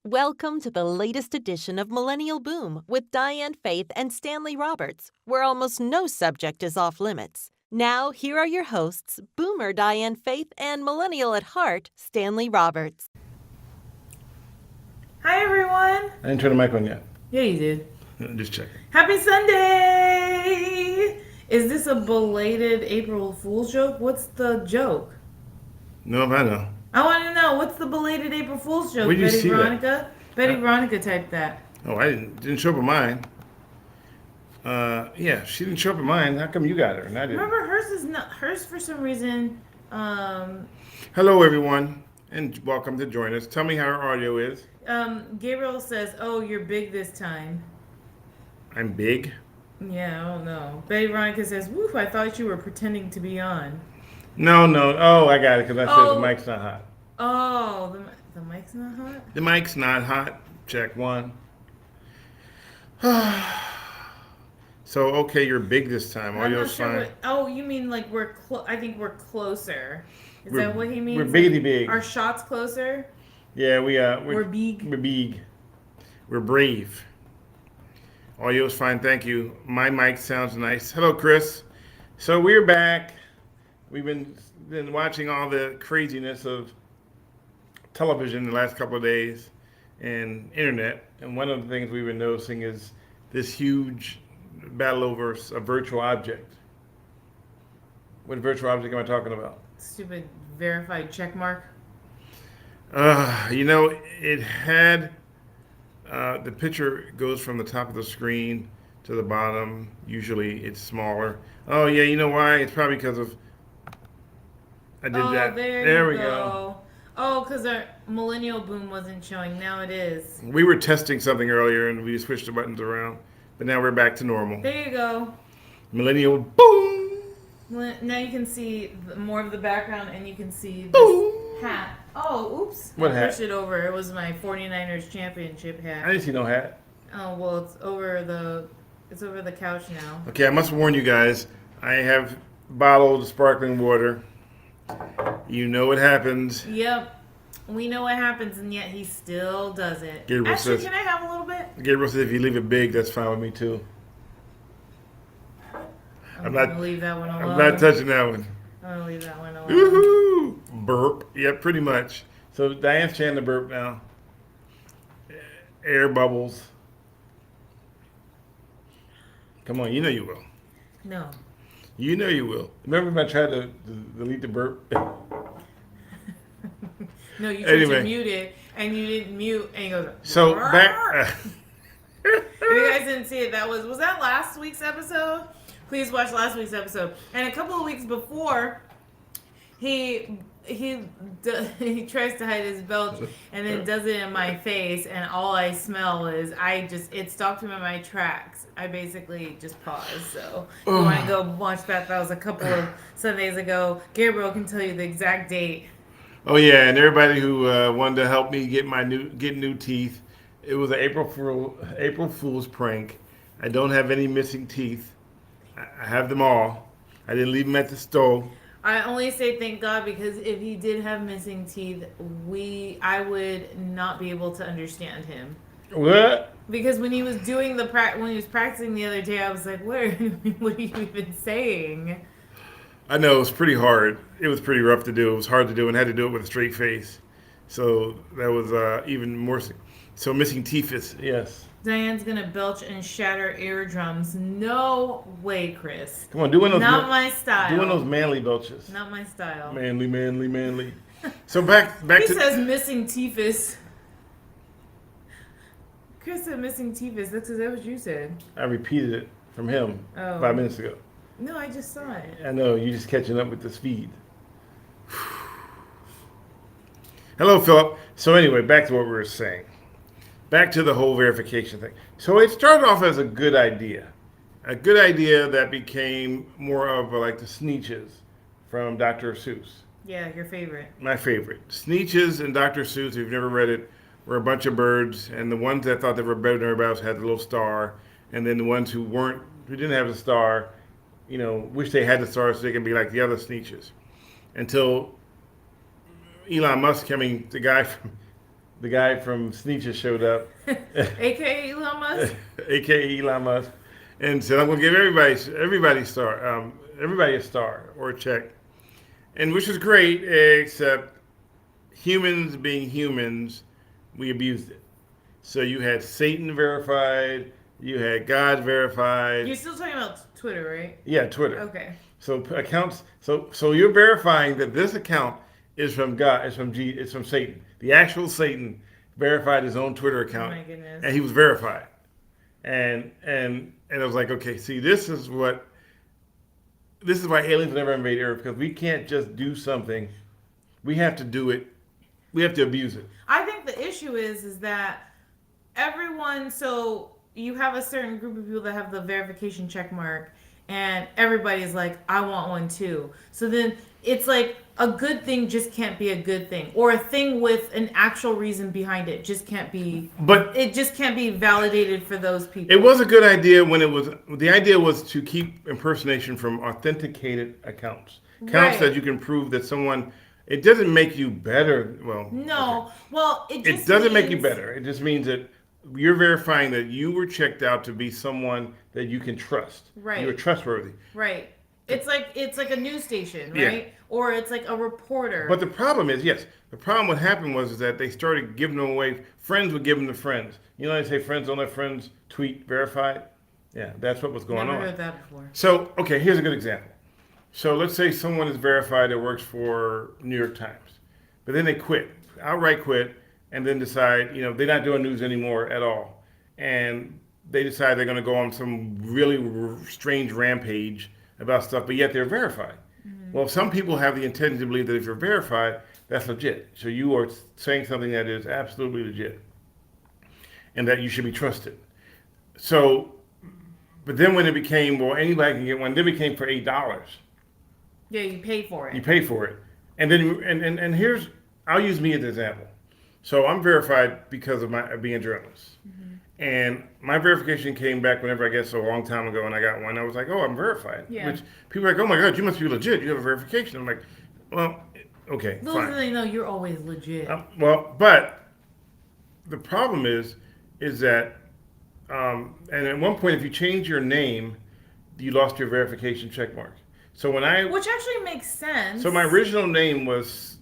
Welcome to the latest edition of Millennial Boom with Diane Faith and Stanley Roberts, where almost no subject is off limits. Now, here are your hosts, Boomer Diane Faith and Millennial at Heart, Stanley Roberts. Hi, everyone. I didn't turn the mic on yet. Yeah, you did. Just checking. Happy Sunday! Is this a belated April Fool's joke? What's the joke? No, I know. I want to know, what's the belated April Fool's joke? Where did you Betty see Veronica? that? Betty Veronica typed that. Oh, I didn't show up at mine. Yeah, she didn't show up at mine. How come you got her and I didn't? Remember, hers for some reason. Hello, everyone, and welcome to join us. Tell me how our audio is. Gabriel says, "Oh, you're big this time." I'm big. Yeah, I don't know. Betty Veronica says, "Woof! I thought you were pretending to be on." No. Oh, I got it because I said the mic's not hot. Oh, the mic's not hot? The mic's not hot. Check one. So, okay, you're big this time. Audio's fine. Oh, you mean like I think we're closer. Is that what he means? We're biggity big. Our shots closer? Yeah, We're big. We're big. We're brave. Audio's fine, thank you. My mic sounds nice. Hello, Chris. So we're back. We've been watching all the craziness of television the last couple of days and internet. And one of the things we've been noticing is this huge battle over a virtual object. What virtual object am I talking about? Stupid verified check mark. It had the picture goes from the top of the screen to the bottom. Usually it's smaller. Oh, yeah, you know why? It's probably because of I did that. There we go. Oh, because our Millennial Boom wasn't showing. Now it is. We were testing something earlier and we switched the buttons around. But now we're back to normal. There you go. Millennial Boom! Now you can see more of the background and you can see this Boom! hat. Oh, oops. What I hat? pushed it over. It was my 49ers championship hat. I didn't see no hat. Oh, well, it's over the couch now. Okay, I must warn you guys. I have bottled sparkling water. You know what happens. Yep. We know what happens, and yet he still does it. Gabriel Actually, says- can I have a little bit? Gabriel said if you leave it big, that's fine with me too. I'm going to leave that one alone. I'm not touching that one. I'm going to leave that one alone. Woohoo! Burp. Yeah, pretty much. So Diane's trying to burp now. Air bubbles. Come on, you know you will. No. You know you will. Remember when I tried to delete the burp? No, you tried Anyway. to mute it, and you didn't mute, and he goes... So back. If you guys didn't see it, was that last week's episode? Please watch last week's episode. And a couple of weeks before, he tries to hide his belch and then does it in my face, and all I smell is it stopped him in my tracks. I basically just paused. So if you want to go watch that was a couple of Sundays ago. Gabriel can tell you the exact date. Oh yeah, and everybody who wanted to help me get new teeth, it was an April Fool's prank. I don't have any missing teeth. I have them all. I didn't leave them at the stove. I only say thank God because if he did have missing teeth, I would not be able to understand him. What? Because when he was doing when he was practicing the other day, I was like, what are you even saying? I know, it was pretty hard. It was pretty rough to do. It was hard to do and had to do it with a straight face. So that was even more. So missing teeth is, yes. Diane's going to belch and shatter eardrums. No way, Chris. Come on, do one of those. Not my style. Do one of those manly belches. Not my style. Manly. So back He to. says missing teethus. Chris said missing teethus. That's what you said. I repeated it from him 5 minutes ago. No, I just saw it. I know, you're just catching up with the speed. Hello, Philip. So anyway, back to what we were saying. Back to the whole verification thing. So it started off as a good idea. A good idea that became more of like the Sneetches from Dr. Seuss. Yeah, your favorite. My favorite. Sneetches and Dr. Seuss, if you've never read it, were a bunch of birds, and the ones that thought they were better than everybody else had the little star, and then the ones who didn't have the star, wish they had the star so they can be like the other Sneetches. Until Elon Musk the guy from the guy from Sneetches showed up, AKA Elon Musk. aka Elon Musk, and said, "I'm going to give everybody a star or a check," and which was great, except humans being humans, we abused it. So you had Satan verified, you had God verified. You're still talking about Twitter, right? Yeah, Twitter. Okay. So accounts. So you're verifying that this account is from God. It's from Satan. The actual Satan verified his own Twitter account, Oh my goodness. and he was verified. And I was like, okay, see, this is why aliens never invade Earth, because we can't just do something. We have to do it. We have to abuse it. I think the issue is that everyone, so you have a certain group of people that have the verification check mark, and everybody's like, I want one too. So then it's like a good thing just can't be a good thing, or a thing with an actual reason behind it just can't be. But it just can't be validated for those people. it was a good idea when the idea was to keep impersonation from authenticated accounts. Accounts Right. that you can prove that someone. It doesn't make you better. Well, No. okay. Well, It doesn't make you better. It just means that you're verifying that you were checked out to be someone that you can trust. Right. You're trustworthy. Right. It's like a news station, Yeah. right? Or it's like a reporter. But the problem is, the problem what happened was is that they started giving them away. Friends would give them to friends. You know, they say friends don't let friends tweet verified. Yeah, that's what was going Never on. heard that before. So, okay, here's a good example. So let's say someone is verified that works for New York Times, but then they outright quit, and then decide, they're not doing news anymore at all. And they decide they're going to go on some really strange rampage about stuff, but yet they're verified. Mm-hmm. Well, some people have the intention to believe that if you're verified, that's legit. So you are saying something that is absolutely legit and that you should be trusted. So, but then when it became, well, anybody can get one, then it became for $8. Yeah, you pay for it. You pay for it. And then, and here's, I'll use me as an example. So I'm verified because of being a journalist. Mm-hmm. And my verification came back whenever, I guess, a long time ago, and I got one. I was like, oh, I'm verified. Yeah. Which people are like, oh my God, you must be legit. You have a verification. I'm like, well, okay, Little fine. do they know you're always legit. But the problem is that, and at one point, if you change your name, you lost your verification check mark. So Which actually makes sense. So my original name was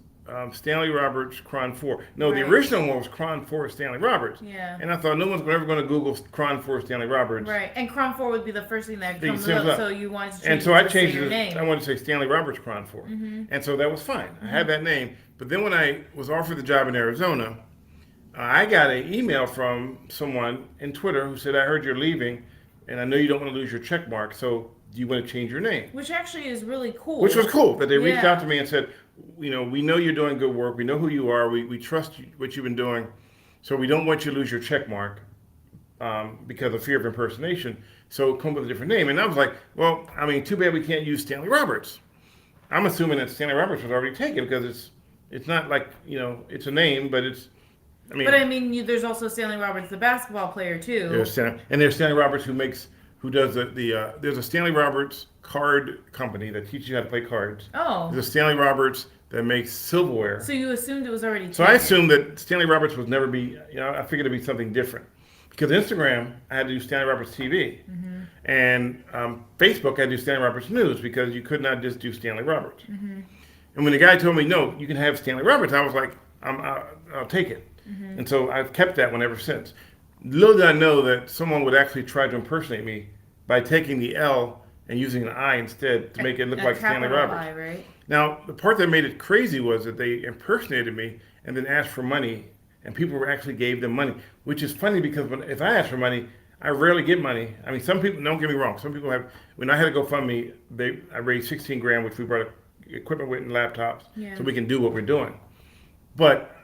Stanley Roberts Cron 4. No, the Right. original one was Cron 4 Stanley Roberts. Yeah. And I thought no one's ever going to Google Cron 4 Stanley Roberts. Right. And Cron 4 would be the first thing that comes comes up, up. so you wanted to change And so I it to changed say your it. name. I wanted to say Stanley Roberts Cron 4. Mm-hmm. And so that was fine. Mm-hmm. I had that name. But then when I was offered the job in Arizona, I got an email from someone in Twitter who said, I heard you're leaving, and I know you don't want to lose your check mark, so do you want to change your name? Which actually is really cool. Which was cool, that they reached Yeah. out to me and said, we know you're doing good work. We know who you are. We trust you, what you've been doing. So we don't want you to lose your check mark because of fear of impersonation. So come up with a different name. And I was like, well, I mean, too bad we can't use Stanley Roberts. I'm assuming that Stanley Roberts was already taken because it's not like, it's a name, but it's, But I mean, there's also Stanley Roberts, the basketball player, too. there's Stanley Roberts who does there's a Stanley Roberts card company that teaches you how to play cards. Oh. There's a Stanley Roberts that makes silverware. So you assumed it was already taken. So I assumed that Stanley Roberts would never be, I figured it'd be something different. Because Instagram, I had to do Stanley Roberts TV. Mm-hmm. And Facebook, I had to do Stanley Roberts News because you could not just do Stanley Roberts. Mm-hmm. And when the guy told me, no, you can have Stanley Roberts, I was like, I'll take it. Mm-hmm. And so I've kept that one ever since. Little did I know that someone would actually try to impersonate me by taking the L and using an I instead to make it look like Stanley Roberts. I, right? Now, the part that made it crazy was that they impersonated me and then asked for money, and people actually gave them money, which is funny because if I ask for money, I rarely get money. I mean, some people, don't get me wrong, some people have, when I had to GoFundMe, I raised 16 grand, which we brought equipment with and laptops so we can do what we're doing. But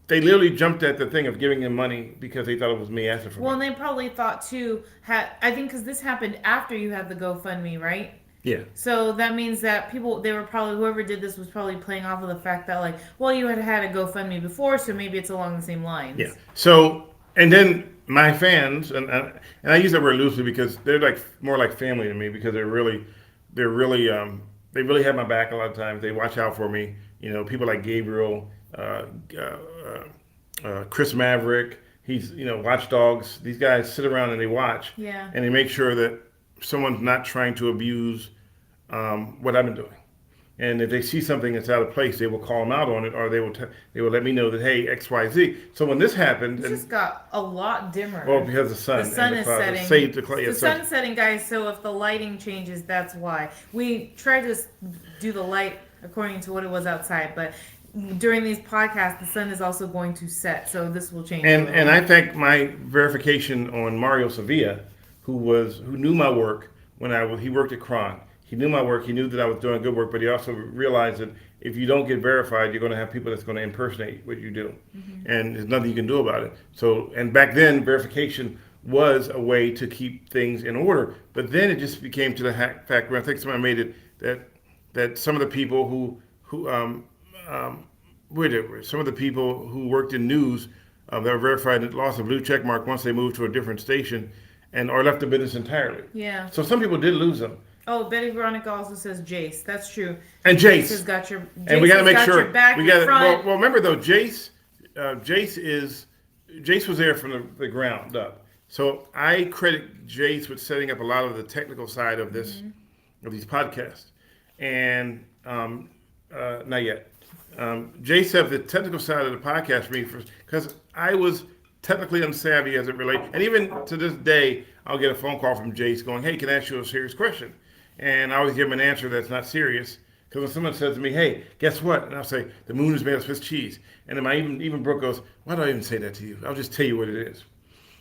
they literally jumped at the thing of giving them money because they thought it was me asking for Well, money. and they probably thought, too, I think because this happened after you had the GoFundMe, right? Yeah. So that means that whoever did this was probably playing off of the fact that, like, well, you had a GoFundMe before, so maybe it's along the same lines. Yeah. So, and then my fans, and I use that word loosely because they're like more like family to me because they really have my back a lot of times. They watch out for me. People like Gabriel, Chris Maverick. He's, Watch Dogs. These guys sit around and they watch. Yeah. And they make sure that someone's not trying to abuse what I've been doing. And if they see something that's out of place, they will call them out on it, or they will let me know that, hey, X, Y, Z. So when this happened, It just got a lot dimmer. well, because the sun is setting. The sun's setting, guys. So if the lighting changes, that's why. We tried to do the light according to what it was outside, but during these podcasts, the sun is also going to set, so this will change. And I thank my verification on Mario Sevilla, who knew my work when he worked at Cron. He knew my work. He knew that I was doing good work, but he also realized that if you don't get verified, you're going to have people that's going to impersonate what you do, and there's nothing you can do about it. So, and back then, verification was a way to keep things in order. But then it just became to the fact where I think somebody made it that some of the people some of the people who worked in news that were verified and lost a blue check mark once they moved to a different station or left the business entirely. Yeah. So some people did lose them. Oh, Betty Veronica also says Jace. That's true. And Jace has got your. Jace and we got to make got sure your back, we got. Well, remember though, Jace was there from the ground up. So I credit Jace with setting up a lot of the technical side of this of these podcasts, and not yet. Jace set up the technical side of the podcast for me because I was technically unsavvy as it relates, and even to this day, I'll get a phone call from Jace going, "Hey, can I ask you a serious question?" And I always give him an answer that's not serious. Because when someone says to me, "Hey, guess what?" and I'll say, "The moon is made of Swiss cheese," and then even Brooke goes, "Why do I even say that to you? I'll just tell you what it is."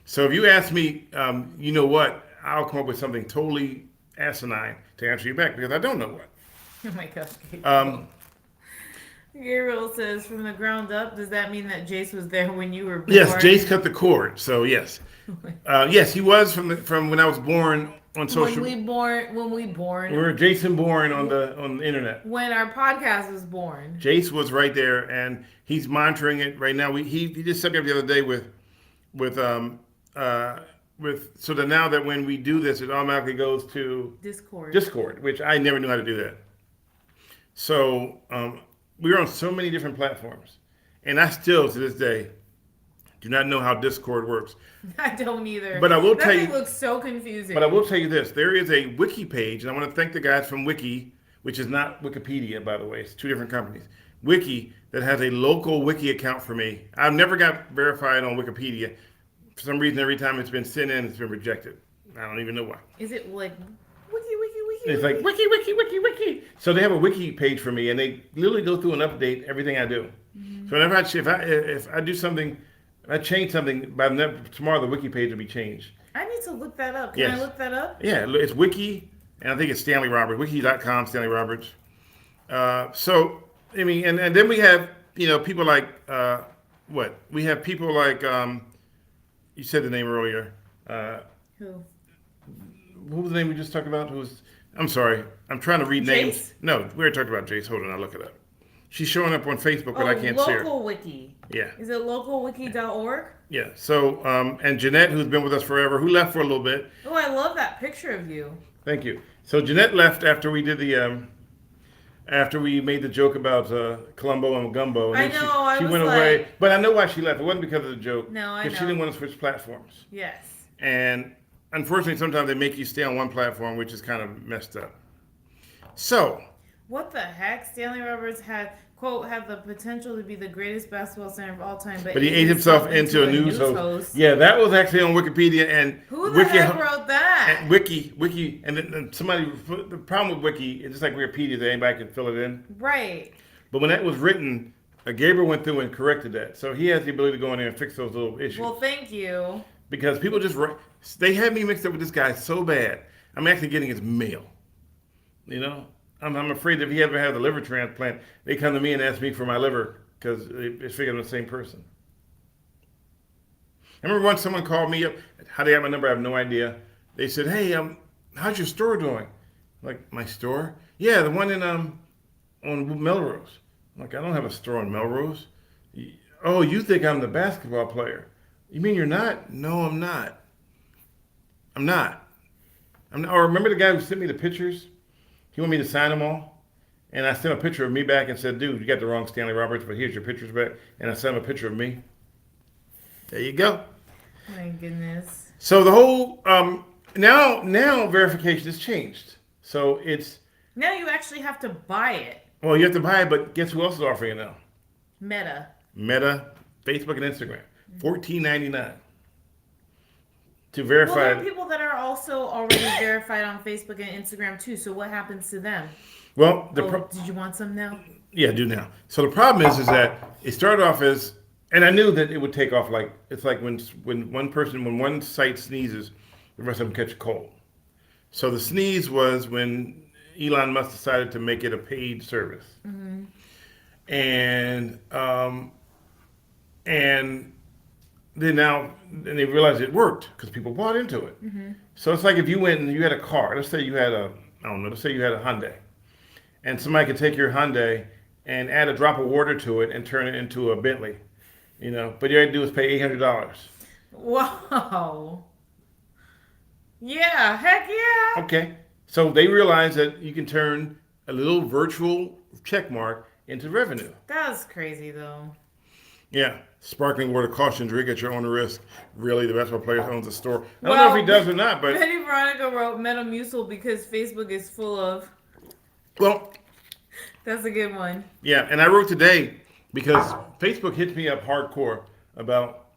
So if you ask me, you know what, I'll come up with something totally asinine to answer you back because I don't know what. Oh my gosh. Gabriel says, from the ground up, does that mean that Jace was there when you were born? Yes, Jace cut the cord. So yes, yes, he was from when I was born on social. When we born. We were Jason born on the internet. When our podcast was born. Jace was right there, and he's monitoring it right now. He just set me up the other day with so that now that when we do this, it automatically goes to Discord, which I never knew how to do that. So we were on so many different platforms, and I still to this day do not know how Discord works. I don't either. But I will tell you, that looks so confusing. But I will tell you this: there is a wiki page, and I want to thank the guys from Wiki, which is not Wikipedia, by the way. It's two different companies. Wiki that has a local wiki account for me. I've never got verified on Wikipedia. For some reason, every time it's been sent in, it's been rejected. I don't even know why. Is it like wiki? It's like wiki. So they have a wiki page for me, and they literally go through and update everything I do. So whenever if I do something, if I change something, tomorrow the wiki page will be changed. I need to look that up. Can I look that up? Yeah, it's Wiki, and I think it's Stanley Roberts. Wiki.com, Stanley Roberts. So I mean, and then we have people like what? We have people like you said the name earlier. Who? What was the name we just talked about? I'm sorry. I'm trying to read names. Jace? No, we already talked about Jace. Hold on, I'll look it up. She's showing up on Facebook, but I can't see her. Local Wiki. Yeah. Is it localwiki.org? Yeah. So, and Jeanette, who's been with us forever, who left for a little bit. Oh, I love that picture of you. Thank you. So Jeanette left after we did the, after we made the joke about Columbo and Gumbo. And she went away. But I know why she left. It wasn't because of the joke. No, I know. Because she didn't want to switch platforms. Yes. And unfortunately, sometimes they make you stay on one platform, which is kind of messed up. So. What the heck? Stanley Roberts had the potential to be the greatest basketball center of all time, but he ate himself into a news host. Yeah, that was actually on Wikipedia, and who the heck wrote that? And Wiki, and then somebody. The problem with Wiki is just like Wikipedia, that anybody can fill it in. Right. But when that was written, Gabriel went through and corrected that, so he has the ability to go in there and fix those little issues. Well, thank you. Because people they had me mixed up with this guy so bad. I'm actually getting his mail. I'm afraid that if he ever had a liver transplant, they come to me and ask me for my liver because it's figured I'm the same person. I remember once someone called me up. How they have my number, I have no idea. They said, "Hey, how's your store doing?" I'm like, my store? Yeah, the one on Melrose. I'm like, I don't have a store on Melrose. Oh, you think I'm the basketball player? You mean you're not? No, I'm not. I'm not. Or remember the guy who sent me the pictures? He wanted me to sign them all. And I sent a picture of me back and said, dude, you got the wrong Stanley Roberts, but here's your pictures back. And I sent him a picture of me. There you go. My goodness. So the whole now verification has changed. So it's Now you actually have to buy it. well, you have to buy it, but guess who else is offering it now? Meta. Meta, Facebook, and Instagram. $14.99 to Well, verify. there are people that are also already verified on Facebook and Instagram too. So what happens to them? Well, Did you want some now? yeah, do now. So the problem is that it started off as, and I knew that it would take off like it's like when one site sneezes, the rest of them catch a cold. So the sneeze was when Elon Musk decided to make it a paid service, and then now and they realized it worked because people bought into it. So it's like if you went and you had a car. Let's say you had let's say you had a Hyundai, and somebody could take your Hyundai and add a drop of water to it and turn it into a Bentley, But you had to do is pay $800. Wow. Yeah, heck yeah. Okay, so they realized that you can turn a little virtual check mark into revenue. That's crazy though. Yeah, sparkling water caution drink at your own risk. Really, the basketball player owns a store. I don't know if he does or not, but Betty Veronica wrote Metamucil because Facebook is full of. well, That's a good one. yeah. And I wrote today because Facebook hits me up hardcore about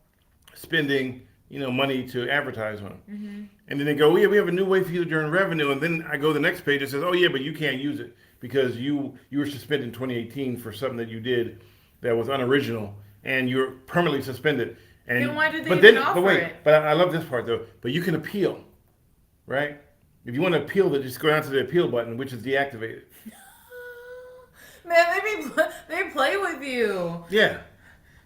spending, money to advertise on. And then they go, yeah, we have a new way for you to earn revenue. And then I go to the next page and says, oh yeah, but you can't use it because you were suspended in 2018 for something that you did that was unoriginal, and you're permanently suspended. And Then why did they even offer it? But I love this part though. But you can appeal, right? If you want to appeal, then just go down to the appeal button, which is deactivated. Man, they play with you. Yeah.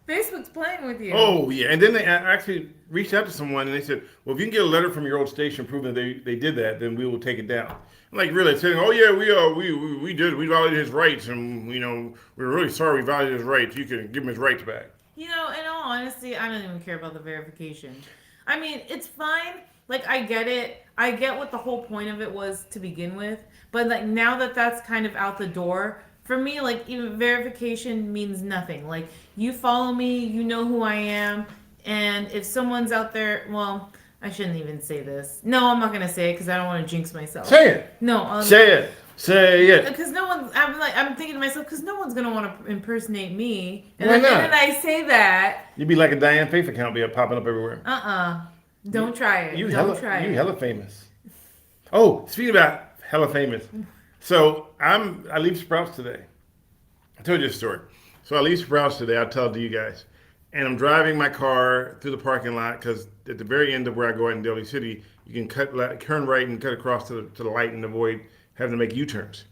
Facebook's playing with you. Oh yeah. And then they actually reached out to someone and they said, well, if you can get a letter from your old station proving that they did that, then we will take it down. I'm like, really? Saying, oh yeah, we violated his rights, and we're really sorry we violated his rights. You can give him his rights back. In all honesty, I don't even care about the verification. I mean, it's fine. Like, I get it. I get what the whole point of it was to begin with. But, like, now that that's kind of out the door, for me, like, even verification means nothing. Like, you follow me, you know who I am. And if someone's out there, well, I shouldn't even say this. No, I'm not going to say it because I don't want to jinx myself. Say it. No. Say it. Say it. Because I'm thinking to myself, because no one's going to want to impersonate me. And Why then not? the minute I say that. You'd be like a Diane Faith account popping up everywhere. Don't try it. You Don't try it. hella famous. Oh, speaking about hella famous. So I leave Sprouts today. I told you this story. So I leave Sprouts today. I'll tell it to you guys. And I'm driving my car through the parking lot because at the very end of where I go out in Daly City, you can turn right and cut across to the light and avoid having to make U-turns.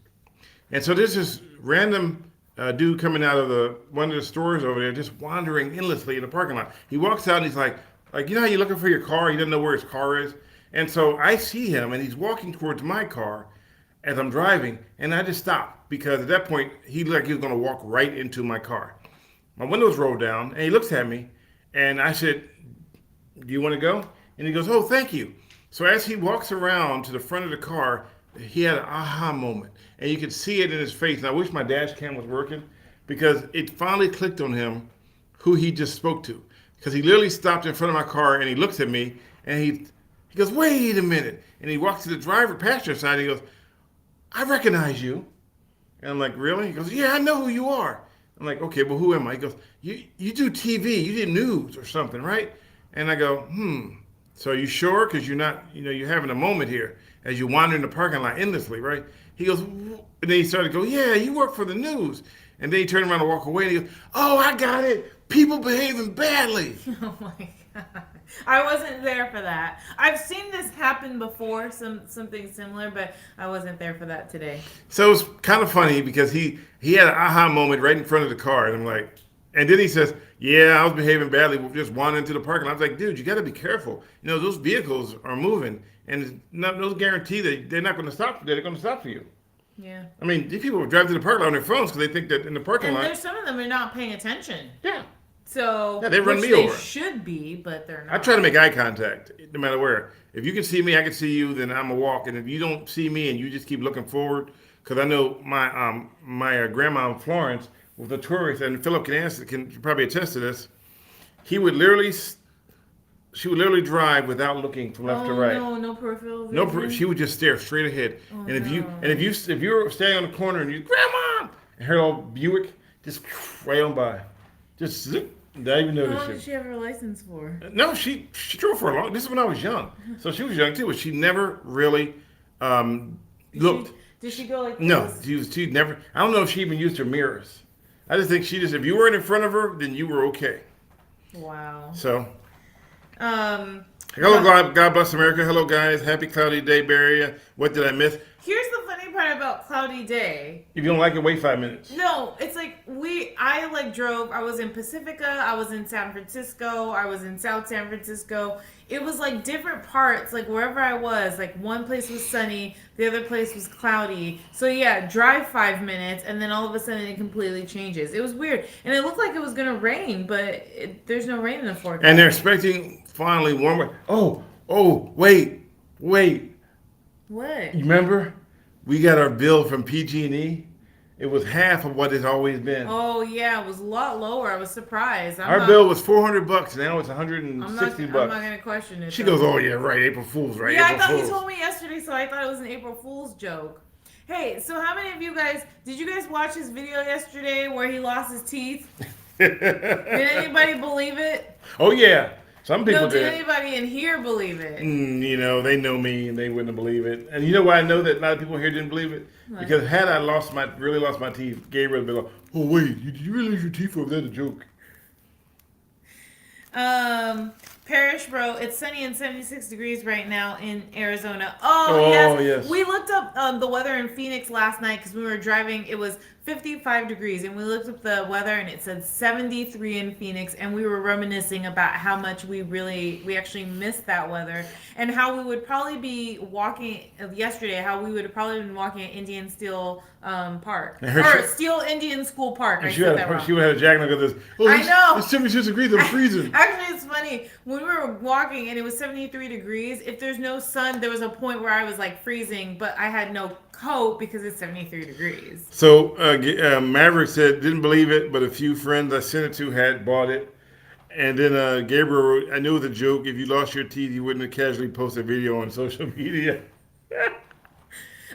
And so there's this random dude coming out of one of the stores over there, just wandering endlessly in the parking lot. He walks out and he's like, you know how you're looking for your car? He doesn't know where his car is. And so I see him and he's walking towards my car as I'm driving, and I just stopped because at that point he looked like he was going to walk right into my car. My windows rolled down and he looks at me, and I said, "Do you want to go?" And he goes, "Oh, thank you." So as he walks around to the front of the car, he had an aha moment, and you could see it in his face. And I wish my dash cam was working because it finally clicked on him who he just spoke to. Because he literally stopped in front of my car and he looks at me and he goes, "Wait a minute." And he walks to the passenger side and he goes, "I recognize you." And I'm like, "Really?" He goes, "Yeah, I know who you are." I'm like, "Okay, well, who am I?" He goes, you do TV, you did news or something, right? And I go, so are you sure? Because you're not, you're having a moment here as you wander in the parking lot endlessly, right? He goes, and then he started to go, "Yeah, you work for the news." And then he turned around and walked away and he goes, "Oh, I got it. People behaving badly." Oh my God. I wasn't there for that. I've seen this happen before, something similar, but I wasn't there for that today. So it's kind of funny because he had an aha moment right in front of the car. And I'm like, and then he says, "Yeah, I was behaving badly, just wandering into the parking lot." I was like, "Dude, you got to be careful. Those vehicles are moving, and there's no guarantee that they're not going to stop. They're going to stop for you." Yeah. I mean, these people drive to the parking lot on their phones because they think that in the parking lot. And there's some of them are not paying attention. Yeah. So yeah, they run which me they over. Should be, but they're not. I try to make eye contact no matter where. If you can see me, I can see you. Then I'm a walk. And if you don't see me and you just keep looking forward, because I know my grandma in Florence was a tourist, and Philip can probably attest to this. He would literally she would literally drive without looking from left to right. No peripheral vision. No, she would just stare straight ahead. And if you were standing on the corner and you, Grandma, and her old Buick just right on by, just zip, not even notice How long you. did she have her license for? No, she drove for a long. This is when I was young, so she was young too. But she never really looked. Did she go like No, this? she never. I don't know if she even used her mirrors. I just think if you weren't in front of her, then you were okay. Wow. So. Hello, God bless America. Hello, guys. Happy cloudy day, Barry. What did I miss? Here's the funny part about cloudy day. If you don't like it, wait 5 minutes. No, it's like I drove. I was in Pacifica. I was in San Francisco. I was in South San Francisco. It was like different parts, like wherever I was. Like one place was sunny, the other place was cloudy. So yeah, drive 5 minutes, and then all of a sudden it completely changes. It was weird, and it looked like it was gonna rain, but there's no rain in the forecast. And they're expecting finally warmer. Wait. What? You remember? We got our bill from PG&E. It was half of what it's always been. Oh yeah, it was a lot lower. I was surprised. Our bill was $400. Now it's $160. I'm not gonna question it. She though. goes, "Oh yeah, right, April Fools, right?" Yeah, April I thought Fools. you told me yesterday, so I thought it was an April Fool's joke. Hey, so how many of you guys did you guys watch his video yesterday where he lost his teeth? Did anybody believe it? Oh yeah, some people No, did did. anybody in here believe it? They know me and they wouldn't believe it. And you know why I know that a lot of people here didn't believe it? What? Because had I really lost my teeth, Gabriel would be like, "Oh wait, did you really lose your teeth, or was that a joke?" Parrish, bro, it's sunny and 76 degrees right now in Arizona. Oh yes. We looked up the weather in Phoenix last night because we were driving. It was 55 degrees, and we looked up the weather, and it said 73 in Phoenix, and we were reminiscing about how much we actually missed that weather, and how we would probably be walking yesterday. How we would have probably been walking at Indian Steel Park or Steel Indian School Park. I said that wrong. She would have had a jacket like this. I know. It's 76 degrees. I'm freezing. Actually, it's funny. When we were walking and it was 73 degrees, if there's no sun, there was a point where I was like freezing, but I had no coat because it's 73 degrees. So Maverick said, didn't believe it, but a few friends I sent it to had bought it. And then Gabriel, I knew it was a joke. If you lost your teeth, you wouldn't have casually posted a video on social media.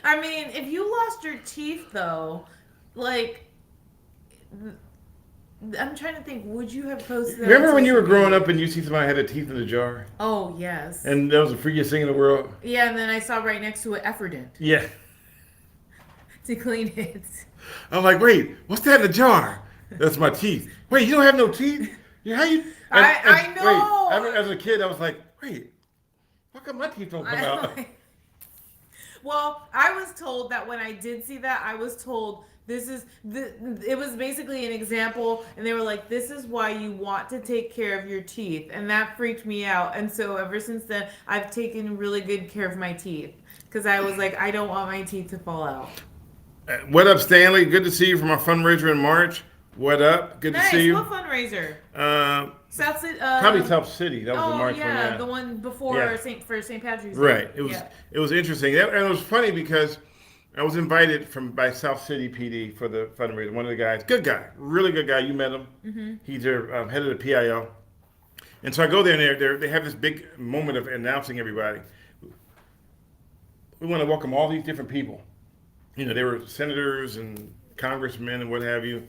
I mean, if you lost your teeth, though, like, I'm trying to think, would you have posted that? Remember when you were growing up and you see somebody had a teeth in a jar? Oh, yes. And that was the freakiest thing in the world? Yeah, and then I saw right next to it Effordent. Yeah. To clean it. I'm like, wait, what's that in the jar? That's my teeth. Wait, you don't have no teeth? Yeah, how you? I know. Wait, as a kid, I was like, wait, how come my teeth don't come out? Well, I was told that when I did see that, I was told it was basically an example, and they were like, this is why you want to take care of your teeth, and that freaked me out. And so ever since then, I've taken really good care of my teeth because I was like, I don't want my teeth to fall out. What up, Stanley? Good to see you from our fundraiser in March. What up? Good to see you. Nice. What fundraiser? South City. Probably South City. That was the March one. Yeah, the one before St. Patrick's Day. Right. It was interesting, and it was funny because I was invited by South City PD for the fundraiser. One of the guys, good guy, really good guy. You met him. Mm-hmm. He's their head of the PIO. And so I go there, and they have this big moment of announcing everybody. We want to welcome all these different people. You know, they were senators and congressmen and what have you.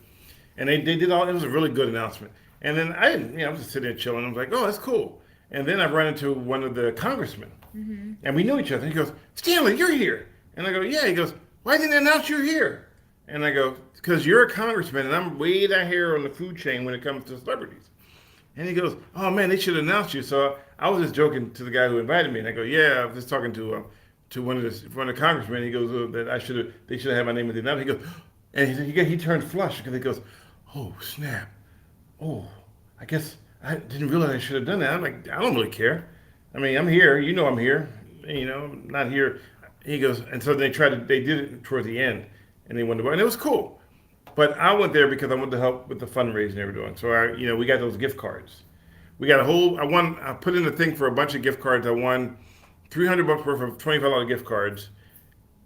And they did all, it was a really good announcement. And then I was just sitting there chilling. I was like, oh, that's cool. And then I run into one of the congressmen. Mm-hmm. And we knew each other. He goes, Stanley, you're here. And I go, yeah. He goes, why didn't they announce you're here? And I go, because you're a congressman and I'm way down here on the food chain when it comes to celebrities. And he goes, oh man, they should announce you. So I was just joking to the guy who invited me. And I go, yeah, I was just talking to one of the congressmen. He goes, that they should have had my name in the announcement. He goes, and he turned flush because he goes, oh snap, oh, I guess I didn't realize I should have done that. I'm like, I don't really care. I mean, I'm here. You know I'm here. You know, I'm not here. He goes, and so they did it toward the end, and they wanted to, and it was cool. But I went there because I wanted to help with the fundraising they were doing. So we got those gift cards. We got I put in a thing for a bunch of gift cards. I won $300 worth of $25 gift cards,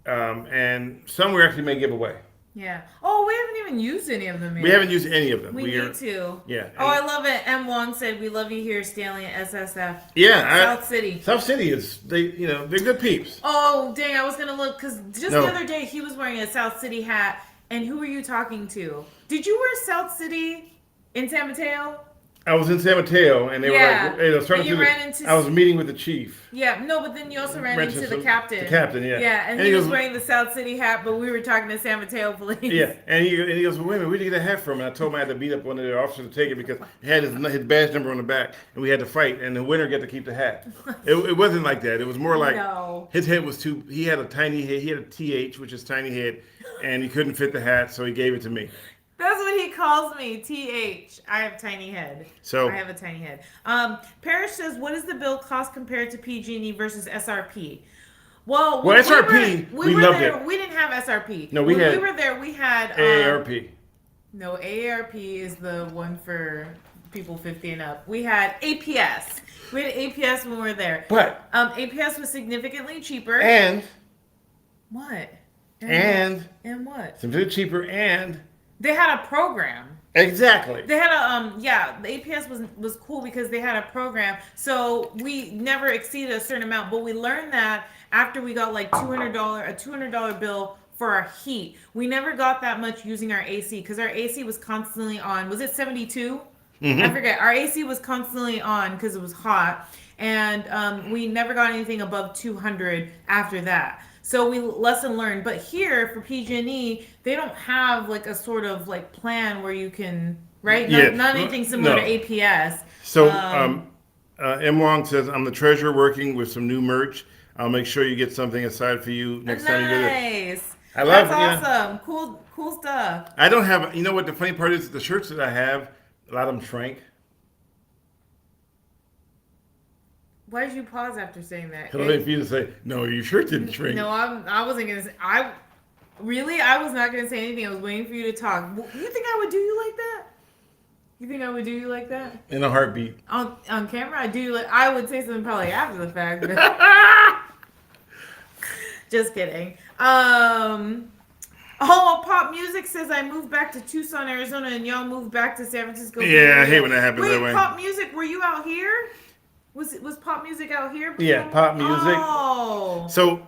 and some we actually may give away. Yeah. Oh, we haven't even used any of them yet. We haven't used any of them. We need to. Yeah. Oh, I love it. M. Wong said, "We love you here, Stanley at SSF." Yeah. South City. South City is, they're good peeps. Oh, dang. I was going to look because just No. the other day he was wearing a South City hat. And who were you talking to? Did you wear South City in San Mateo? I was in San Mateo, and they were like, I was meeting with the chief. Yeah, no, but then you also ran into the captain. The captain, yeah. Yeah, and he was wearing the South City hat, but we were talking to San Mateo police. Yeah, and he goes, well, wait a minute, where'd you get that hat from? And I told him I had to beat up one of the officers to take it because it had his badge number on the back, and we had to fight, and the winner got to keep the hat. It wasn't like that. It was more like his head was he had a tiny head. He had a TH, which is tiny head, and he couldn't fit the hat, so he gave it to me. That's what he calls me, TH. I have tiny head. So I have a tiny head. Parrish says, what is the bill cost compared to PG&E versus SRP? Well, SRP, we loved it. We didn't have SRP. No, when we were there, we had AARP. No, AARP is the one for people 50 and up. We had APS. We had APS when we were there. But APS was significantly cheaper. And what? And what? Significantly cheaper and they had a program. Exactly. They had a the APS was cool because they had a program. So we never exceeded a certain amount, but we learned that after we got like $200 bill for our heat. We never got that much using our AC because our AC was constantly on. Was it 72? Mm-hmm. I forget. Our AC was constantly on because it was hot, and we never got anything above 200 after that. So we lesson learned. But here for PG&E, they don't have like a sort of like plan where you can, right? Not anything similar to APS. So M. Wong says, I'm the treasurer working with some new merch. I'll make sure you get something aside for you next time you visit. Nice. I love That's awesome. Cool stuff. I don't have, you know what the funny part is? The shirts that I have, a lot of them shrank. Why did you pause after saying that? Because I waited for you to say, no, your shirt didn't shrink. No, I wasn't going to say. I was not going to say anything. I was waiting for you to talk. You think I would do you like that? You think I would do you like that? In a heartbeat. On camera, I would say something probably after the fact. Just kidding. Pop Music says I moved back to Tucson, Arizona, and y'all moved back to San Francisco. Yeah, I hate when that happens that way. Pop Music, were you out here? Was Pop Music out here before? Yeah, Pop Music. Oh. So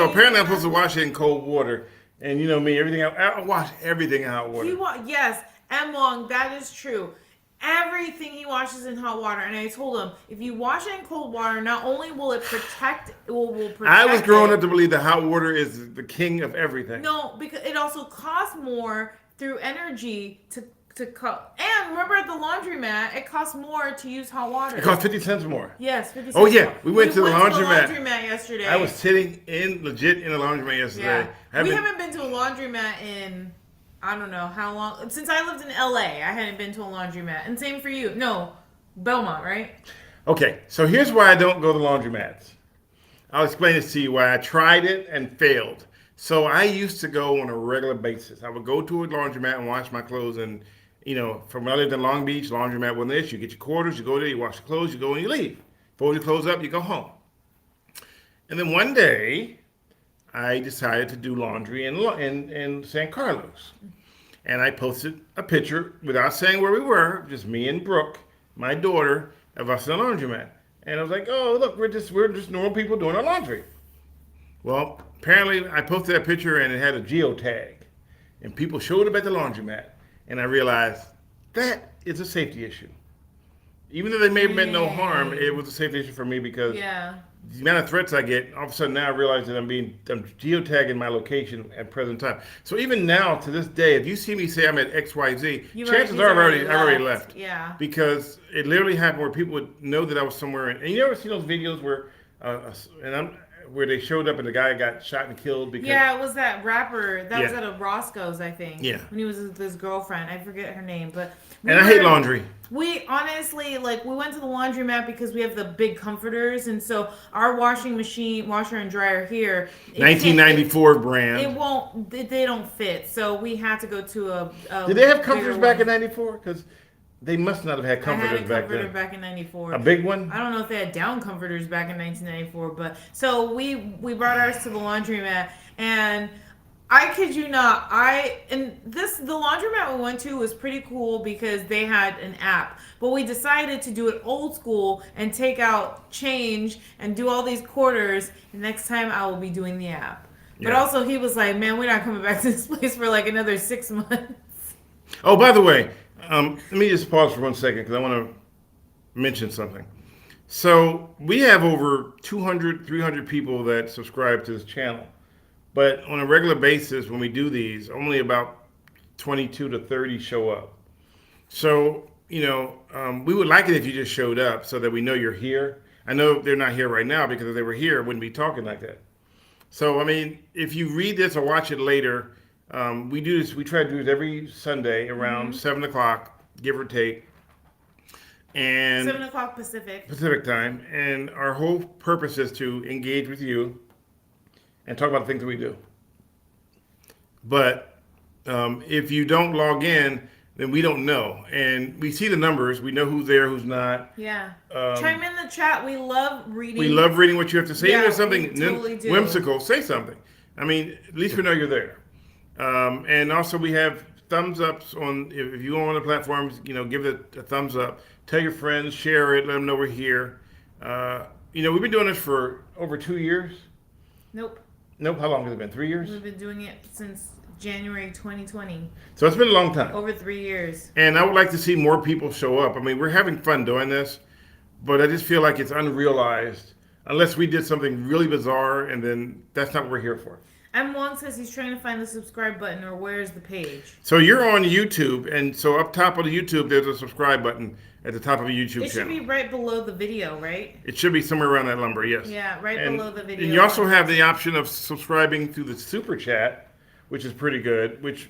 apparently I'm supposed to wash it in cold water. And you know me, I wash everything in hot water. Yes, M. Wong, that is true. Everything he washes in hot water. And I told him, if you wash it in cold water, not only will it protect, will protect I was growing up to believe that hot water is the king of everything. No, because it also costs more through energy to cut. And remember at the laundromat, it costs more to use hot water. It costs 50 cents more. Yes, 50 cents more. Oh yeah, more. we went to the laundromat Yesterday. I was sitting legit in a laundromat yesterday. Yeah. We haven't been to a laundromat in, I don't know how long. Since I lived in LA, I hadn't been to a laundromat. And same for you. No, Belmont, right? Okay, so here's why I don't go to laundromats. I'll explain this to you why I tried it and failed. So I used to go on a regular basis. I would go to a laundromat and wash my clothes, and from when I lived in Long Beach, laundromat wasn't an issue. You get your quarters, you go there, you wash your clothes, you go and you leave. Fold your clothes up, you go home. And then one day, I decided to do laundry in San Carlos. And I posted a picture without saying where we were, just me and Brooke, my daughter, of us in a laundromat. And I was like, oh, look, we're just normal people doing our laundry. Well, apparently I posted that picture and it had a geotag. And people showed up at the laundromat. And I realized that is a safety issue. Even though they may have meant no harm, it was a safety issue for me because the amount of threats I get, all of a sudden now I realize that I'm geotagging my location at present time. So even now, to this day, if you see me say I'm at XYZ, chances are I've already left. Yeah. Because it literally happened where people would know that I was somewhere. And you ever see those videos where where they showed up and the guy got shot and killed because it was that rapper that was at a Roscoe's, I think. Yeah. When he was with his girlfriend, I forget her name, but I hate laundry. We honestly we went to the laundromat because we have the big comforters, and so our washer and dryer here, 1994 brand. It won't. They don't fit, so we had to go to a Did they have comforters back in '94? Because they must not have had comforters back then. Back in '94. A big one? I don't know if they had down comforters back in 1994, but so we brought ours to the laundromat, and I kid you not. The laundromat we went to was pretty cool because they had an app. But we decided to do it old school and take out change and do all these quarters. And next time I will be doing the app. But Yeah. also he was like, "Man, we're not coming back to this place for like another 6 months." Oh, by the way, let me just pause for 1 second because I want to mention something. So we have over 200, 300 people that subscribe to this channel. But on a regular basis, when we do these, only about 22 to 30 show up. So, we would like it if you just showed up so that we know you're here. I know they're not here right now because if they were here, I wouldn't be talking like that. So, I mean, if you read this or watch it later, we do this. We try to do it every Sunday around 7 o'clock, give or take. And 7 o'clock Pacific. Pacific time. And our whole purpose is to engage with you and talk about the things that we do. But if you don't log in, then we don't know. And we see the numbers. We know who's there, who's not. Yeah. Chime in the chat. We love reading. We love reading what you have to say. Yeah, If there's something we totally do. whimsical, say something. I mean, at least we know you're there. And also we have thumbs ups on, if you go on the platforms, give it a thumbs up. Tell your friends, share it, let them know we're here. We've been doing this for over 2 years. Nope. Nope, how long has it been? 3 years? We've been doing it since January 2020. So it's been a long time. Over 3 years. And I would like to see more people show up. I mean, we're having fun doing this, but I just feel like it's unrealized unless we did something really bizarre, and then that's not what we're here for. M. Wong says he's trying to find the subscribe button, or where's the page? So you're on YouTube, and so up top of the YouTube, there's a subscribe button at the top of a YouTube It should channel. be right below the video, right? It should be somewhere around that number, yes. Yeah, right below the video. And you also have the option of subscribing through the Super Chat, which is pretty good, which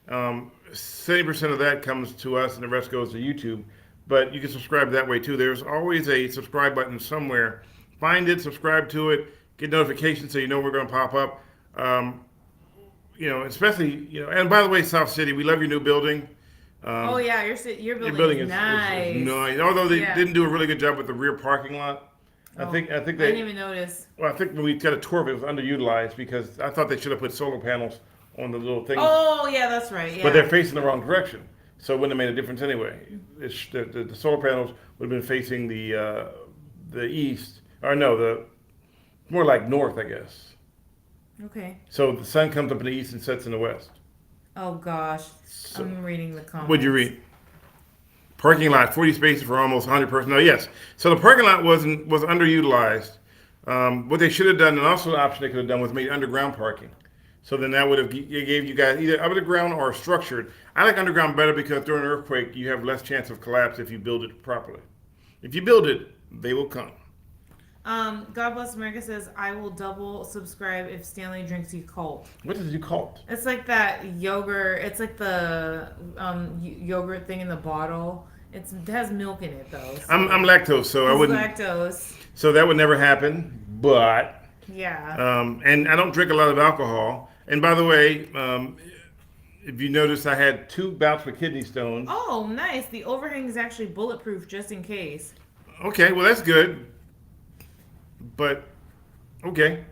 70% of that comes to us and the rest goes to YouTube. But you can subscribe that way too. There's always a subscribe button somewhere. Find it, subscribe to it, get notifications so you know we're going to pop up. Especially, and by the way, South City, we love your new building. Oh yeah, your building is nice. Is nice. Although they didn't do a really good job with the rear parking lot. I think they. I didn't even notice. Well, I think when we got a tour of it, it was underutilized because I thought they should have put solar panels on the little thing. Oh yeah, that's right. Yeah. But they're facing the wrong direction, so it wouldn't have made a difference anyway. The solar panels would have been facing the east, or no, more like north, I guess. Okay. So the sun comes up in the east and sets in the west. Oh gosh, I'm reading the comments. What'd you read? Parking lot, 40 spaces for almost 100 persons. No, yes. So the parking lot was underutilized. What they should have done, and also an option they could have done, was made underground parking. So then that would have gave you guys either underground or structured. I like underground better because during an earthquake, you have less chance of collapse if you build it properly. If you build it, they will come. God Bless America says, I will double subscribe if Stanley drinks Yakult. What is Yakult? It's like that yogurt. It's like the yogurt thing in the bottle. It has milk in it though. So I'm lactose, so I wouldn't. Lactose. So that would never happen. But yeah. And I don't drink a lot of alcohol. And by the way, if you notice, I had 2 bouts with kidney stones. Oh, nice. The overhang is actually bulletproof, just in case. Okay, well that's good. But okay,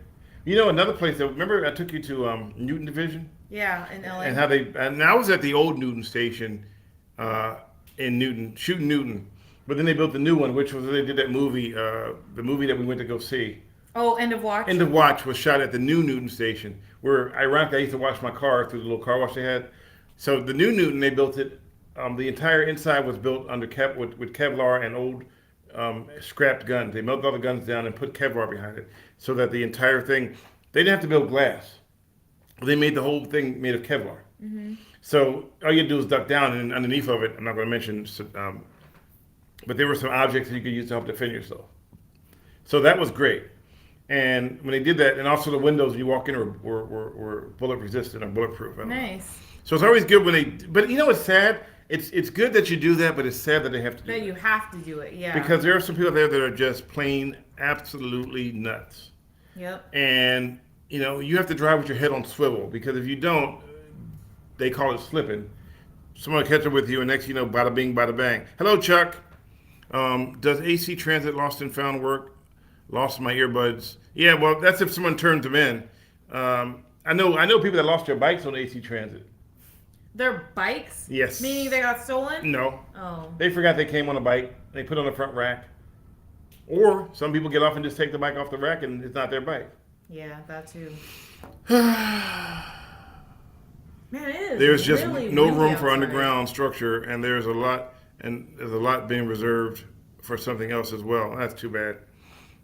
another place that remember I took you to Newton Division. Yeah, in LA. And I was at the old Newton station in Newton, shooting Newton, but then they built the new one, which was they did that movie, the movie that we went to go see. Oh, End of Watch. End of Watch was shot at the new Newton station, where ironically I used to wash my car through the little car wash they had. So the new Newton, they built it. The entire inside was built under with Kevlar and old scrapped guns. They melted all the guns down and put Kevlar behind it, so that the entire thing, they didn't have to build glass. They made the whole thing made of Kevlar. Mm-hmm. So all you had to do was duck down, and underneath of it, I'm not going to mention, but there were some objects that you could use to help defend yourself. So that was great. And when they did that, and also the windows when you walk in were bullet resistant or bulletproof. Nice. So it's always good when they, but it's sad. It's good that you do that, but it's sad that they have to do it. That you have to do it, yeah. Because there are some people there that are just plain, absolutely nuts. Yep. And, you have to drive with your head on swivel, because if you don't, they call it slipping. Someone will catch up with you, and next you know, bada bing, bada bang. Hello, Chuck. Does AC Transit Lost and Found work? Lost my earbuds. Yeah, well, that's if someone turns them in. I know people that lost their bikes on AC Transit. Their bikes? Yes. Meaning they got stolen? No. Oh. They forgot they came on a bike. They put it on the front rack. Or some people get off and just take the bike off the rack and it's not their bike. Yeah, that too. Man, it is There's just really no windy room for outside. underground structure, and there's a lot being reserved for something else as well. That's too bad.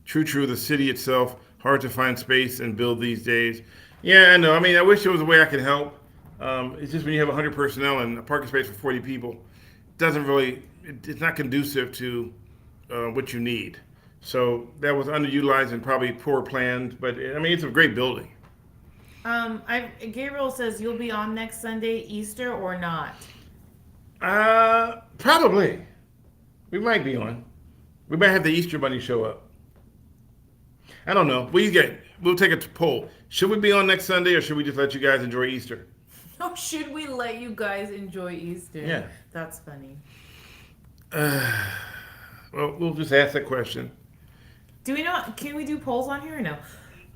True. The city itself, hard to find space and build these days. Yeah, I know. I mean, I wish there was a way I could help. It's just when you have 100 personnel and a parking space for 40 people, it's not conducive to what you need. So that was underutilized and probably poor planned. But I mean, it's a great building. Gabriel says you'll be on next Sunday, Easter or not? Probably. We might be on. We might have the Easter Bunny show up. I don't know. We'll take a poll. Should we be on next Sunday or should we just let you guys enjoy Easter? Oh, should we let you guys enjoy Easter? Yeah. That's funny. Well, we'll just ask that question. Can we do polls on here or no?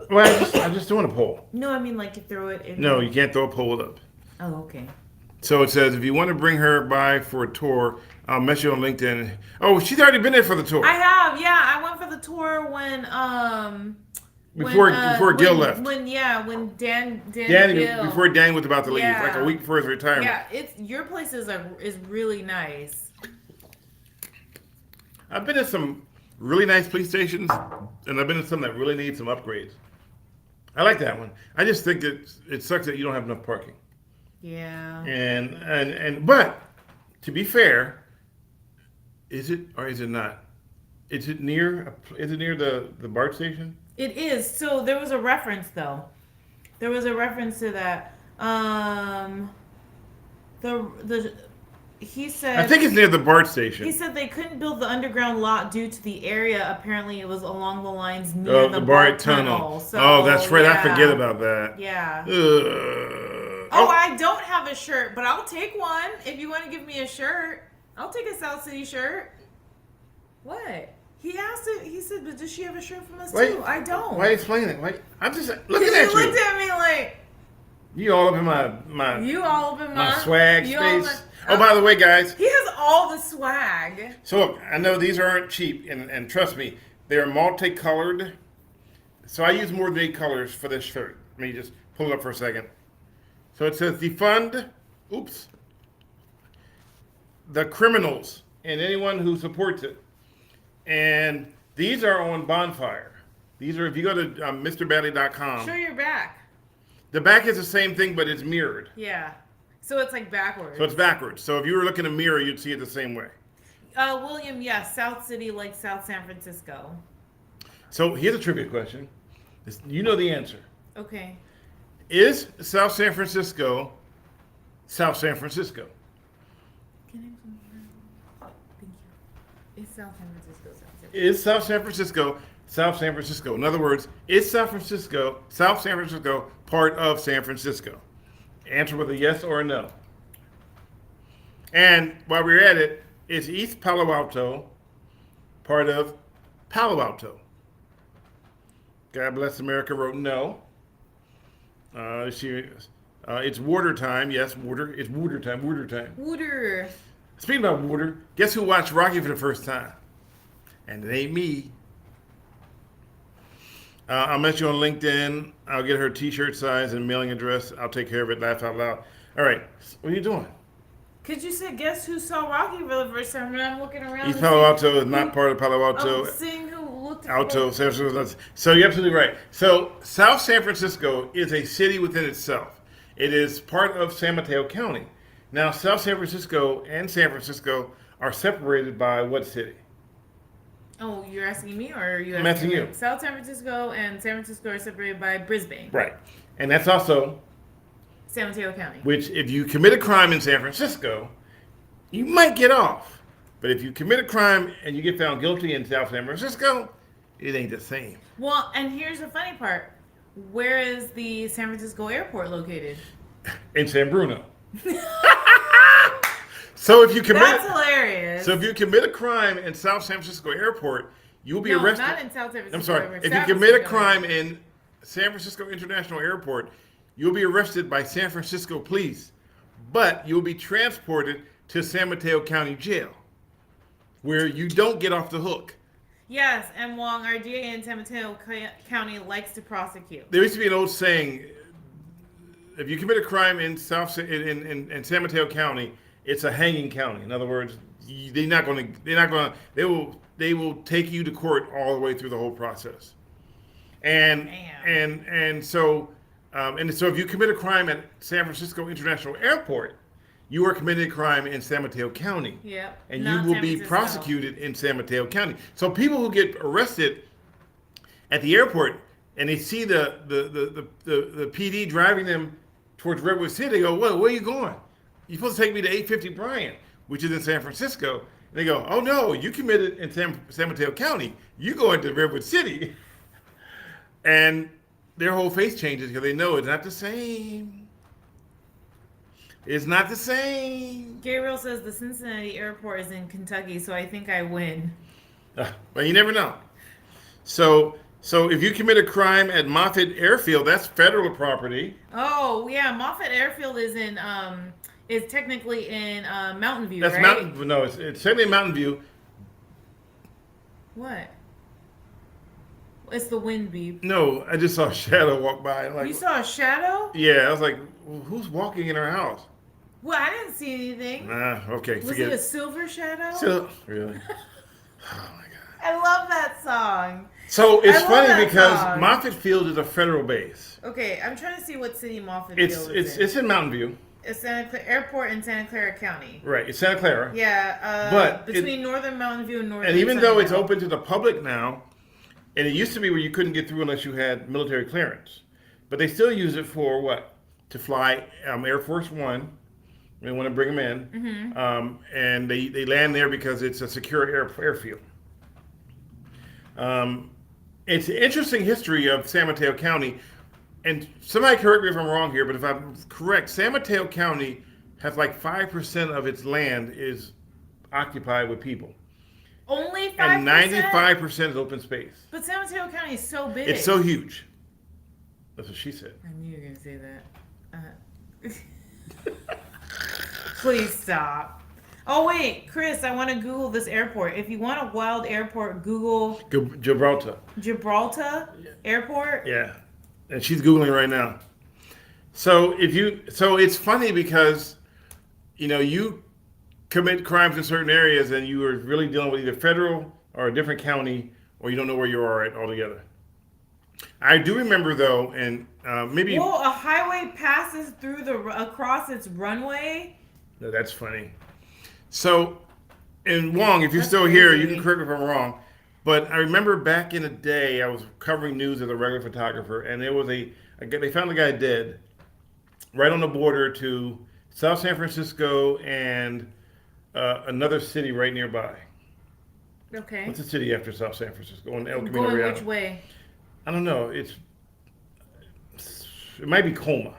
Well, I'm just doing a poll. No, I mean like you throw it in. No, you can't throw a poll up. Oh, okay. So it says, if you want to bring her by for a tour, I'll message you on LinkedIn. Oh, she's already been there for the tour. I have, yeah. I went for the tour when Before Gil left. When Dan Dan, Gil. before Dan was about to leave, Yeah. like a week before his retirement. Yeah, your place is really nice. I've been at some really nice police stations, and I've been at some that really need some upgrades. I like that one. I just think that it sucks that you don't have enough parking. Yeah. But to be fair, is it or is it not? Is it near the BART station? It is. So there was a reference though. There was a reference to that. He said, I think it's near the BART station. He said they couldn't build the underground lot due to the area. Apparently, it was along the lines near the BART tunnel. So, oh, that's right. Yeah. I forget about that. Yeah. Oh, I don't have a shirt, but I'll take one. If you want to give me a shirt, I'll take a South City shirt. What? He asked it. He said, "But does she have a shirt from us too?" I don't. Why are you explaining it? Why? I'm just looking at you. You looked at me like you all up in my. You all up in my swag space. Oh, by the way, guys. He has all the swag. So look, I know these aren't cheap, and trust me, they're multicolored. So I use more than 8 colors for this shirt. Let me just pull it up for a second. So it says defund, the criminals and anyone who supports it. And these are on Bonfire. These are, if you go to MrBadley.com. Show your back. The back is the same thing, but it's mirrored. Yeah. So it's like backwards. So it's backwards. So if you were looking in a mirror, you'd see it the same way. William, yes, South City, like South San Francisco. So here's a trivia question. You know the answer. Okay. Is South San Francisco South San Francisco? Can I have some? Thank you. It's South San Francisco, South San Francisco. Is South San Francisco South San Francisco? In other words, is South San Francisco part of San Francisco? Answer with a yes or a no. And while we're at it, is East Palo Alto part of Palo Alto? God Bless America wrote no. It's water time. Yes, water. It's water time. Water time. Water. Speaking about water, guess who watched Rocky for the first time? And it ain't me. I'll message you on LinkedIn. I'll get her t-shirt size and mailing address. I'll take care of it. Laugh out loud. All right. What are you doing? Could you say, guess who saw Rocky for the first time? And I'm looking around. East Palo Alto is not part of Palo Alto. I'm seeing who looked at Alto, San Francisco. So you're absolutely right. So South San Francisco is a city within itself. It is part of San Mateo County. Now, South San Francisco and San Francisco are separated by what city? Oh, you're asking me, or are you asking I'm asking you. South San Francisco and San Francisco are separated by Brisbane. Right. And that's also, San Mateo County. which if you commit a crime in San Francisco, you might get off. But if you commit a crime and you get found guilty in South San Francisco, it ain't the same. Well, and here's the funny part. Where is the San Francisco airport located? In San Bruno. So if you commit, That's hilarious. So if you commit a crime in South San Francisco Airport, you'll be arrested. Not in South San Francisco. I'm sorry. Airport. If San you commit a Francisco crime Airport. in San Francisco International Airport, you'll be arrested by San Francisco police, but you'll be transported to San Mateo County Jail, where you don't get off the hook. Yes, and Wong, our DA in San Mateo County likes to prosecute. There used to be an old saying: if you commit a crime in in San Mateo County, it's a hanging county. In other words, they will take you to court all the way through the whole process. And so if you commit a crime at San Francisco International Airport, you are committing a crime in San Mateo County. Yep. And you will be prosecuted in San Mateo County. So people who get arrested at the airport and they see the PD driving them towards Redwood City, they go, "Whoa, where are you going? You're supposed to take me to 850 Bryant, which is in San Francisco." And they go, "Oh no, you committed in San Mateo County. You going to Redwood City." And their whole face changes because they know it's not the same. It's not the same. Gabriel says the Cincinnati airport is in Kentucky, so I think I win. But you never know. So if you commit a crime at Moffett Airfield, that's federal property. Oh yeah, Moffett Airfield is in is technically in Mountain View, That's right? Mountain. No, it's certainly in Mountain View. What? It's the wind beep. No, I just saw a shadow walk by. You saw a shadow? Yeah, I was like, who's walking in our house? Well, I didn't see anything. Okay, Was it a silver shadow? Really? Oh my God. I love that song. So it's I love funny that because song. Moffett Field is a federal base. Okay, I'm trying to see what city Moffett Field is in. It's in Mountain View. It's Airport in Santa Clara County. Right, it's Santa Clara. Yeah, but between northern Mountain View and northern. And even though it's open to the public now, and it used to be where you couldn't get through unless you had military clearance, but they still use it for what? To fly Air Force One. They want to bring them in, and they land there because it's a secure airfield. It's an interesting history of San Mateo County, and somebody correct me if I'm wrong here, but if I'm correct, San Mateo County has like 5% of its land is occupied with people. Only 5%? And 95% is open space. But San Mateo County is so big. It's so huge. That's what she said. I knew you were going to say that. Please stop. Oh, wait, Chris, I want to Google this airport. If you want a wild airport, Google Gibraltar. Gibraltar Airport? Yeah. And she's Googling right now. So it's funny because, you commit crimes in certain areas and you are really dealing with either federal or a different county, or you don't know where you are at altogether. I do remember though, and maybe. Whoa, a highway passes through across its runway? No, that's funny. So, and Wong, if you're That's still here, crazy. you can correct me if I'm wrong. But I remember back in the day, I was covering news as a regular photographer, and there was they found a guy dead right on the border to South San Francisco and another city right nearby. Okay. What's the city after South San Francisco? On El Camino Going Real. which way? I don't know. It might be Colma.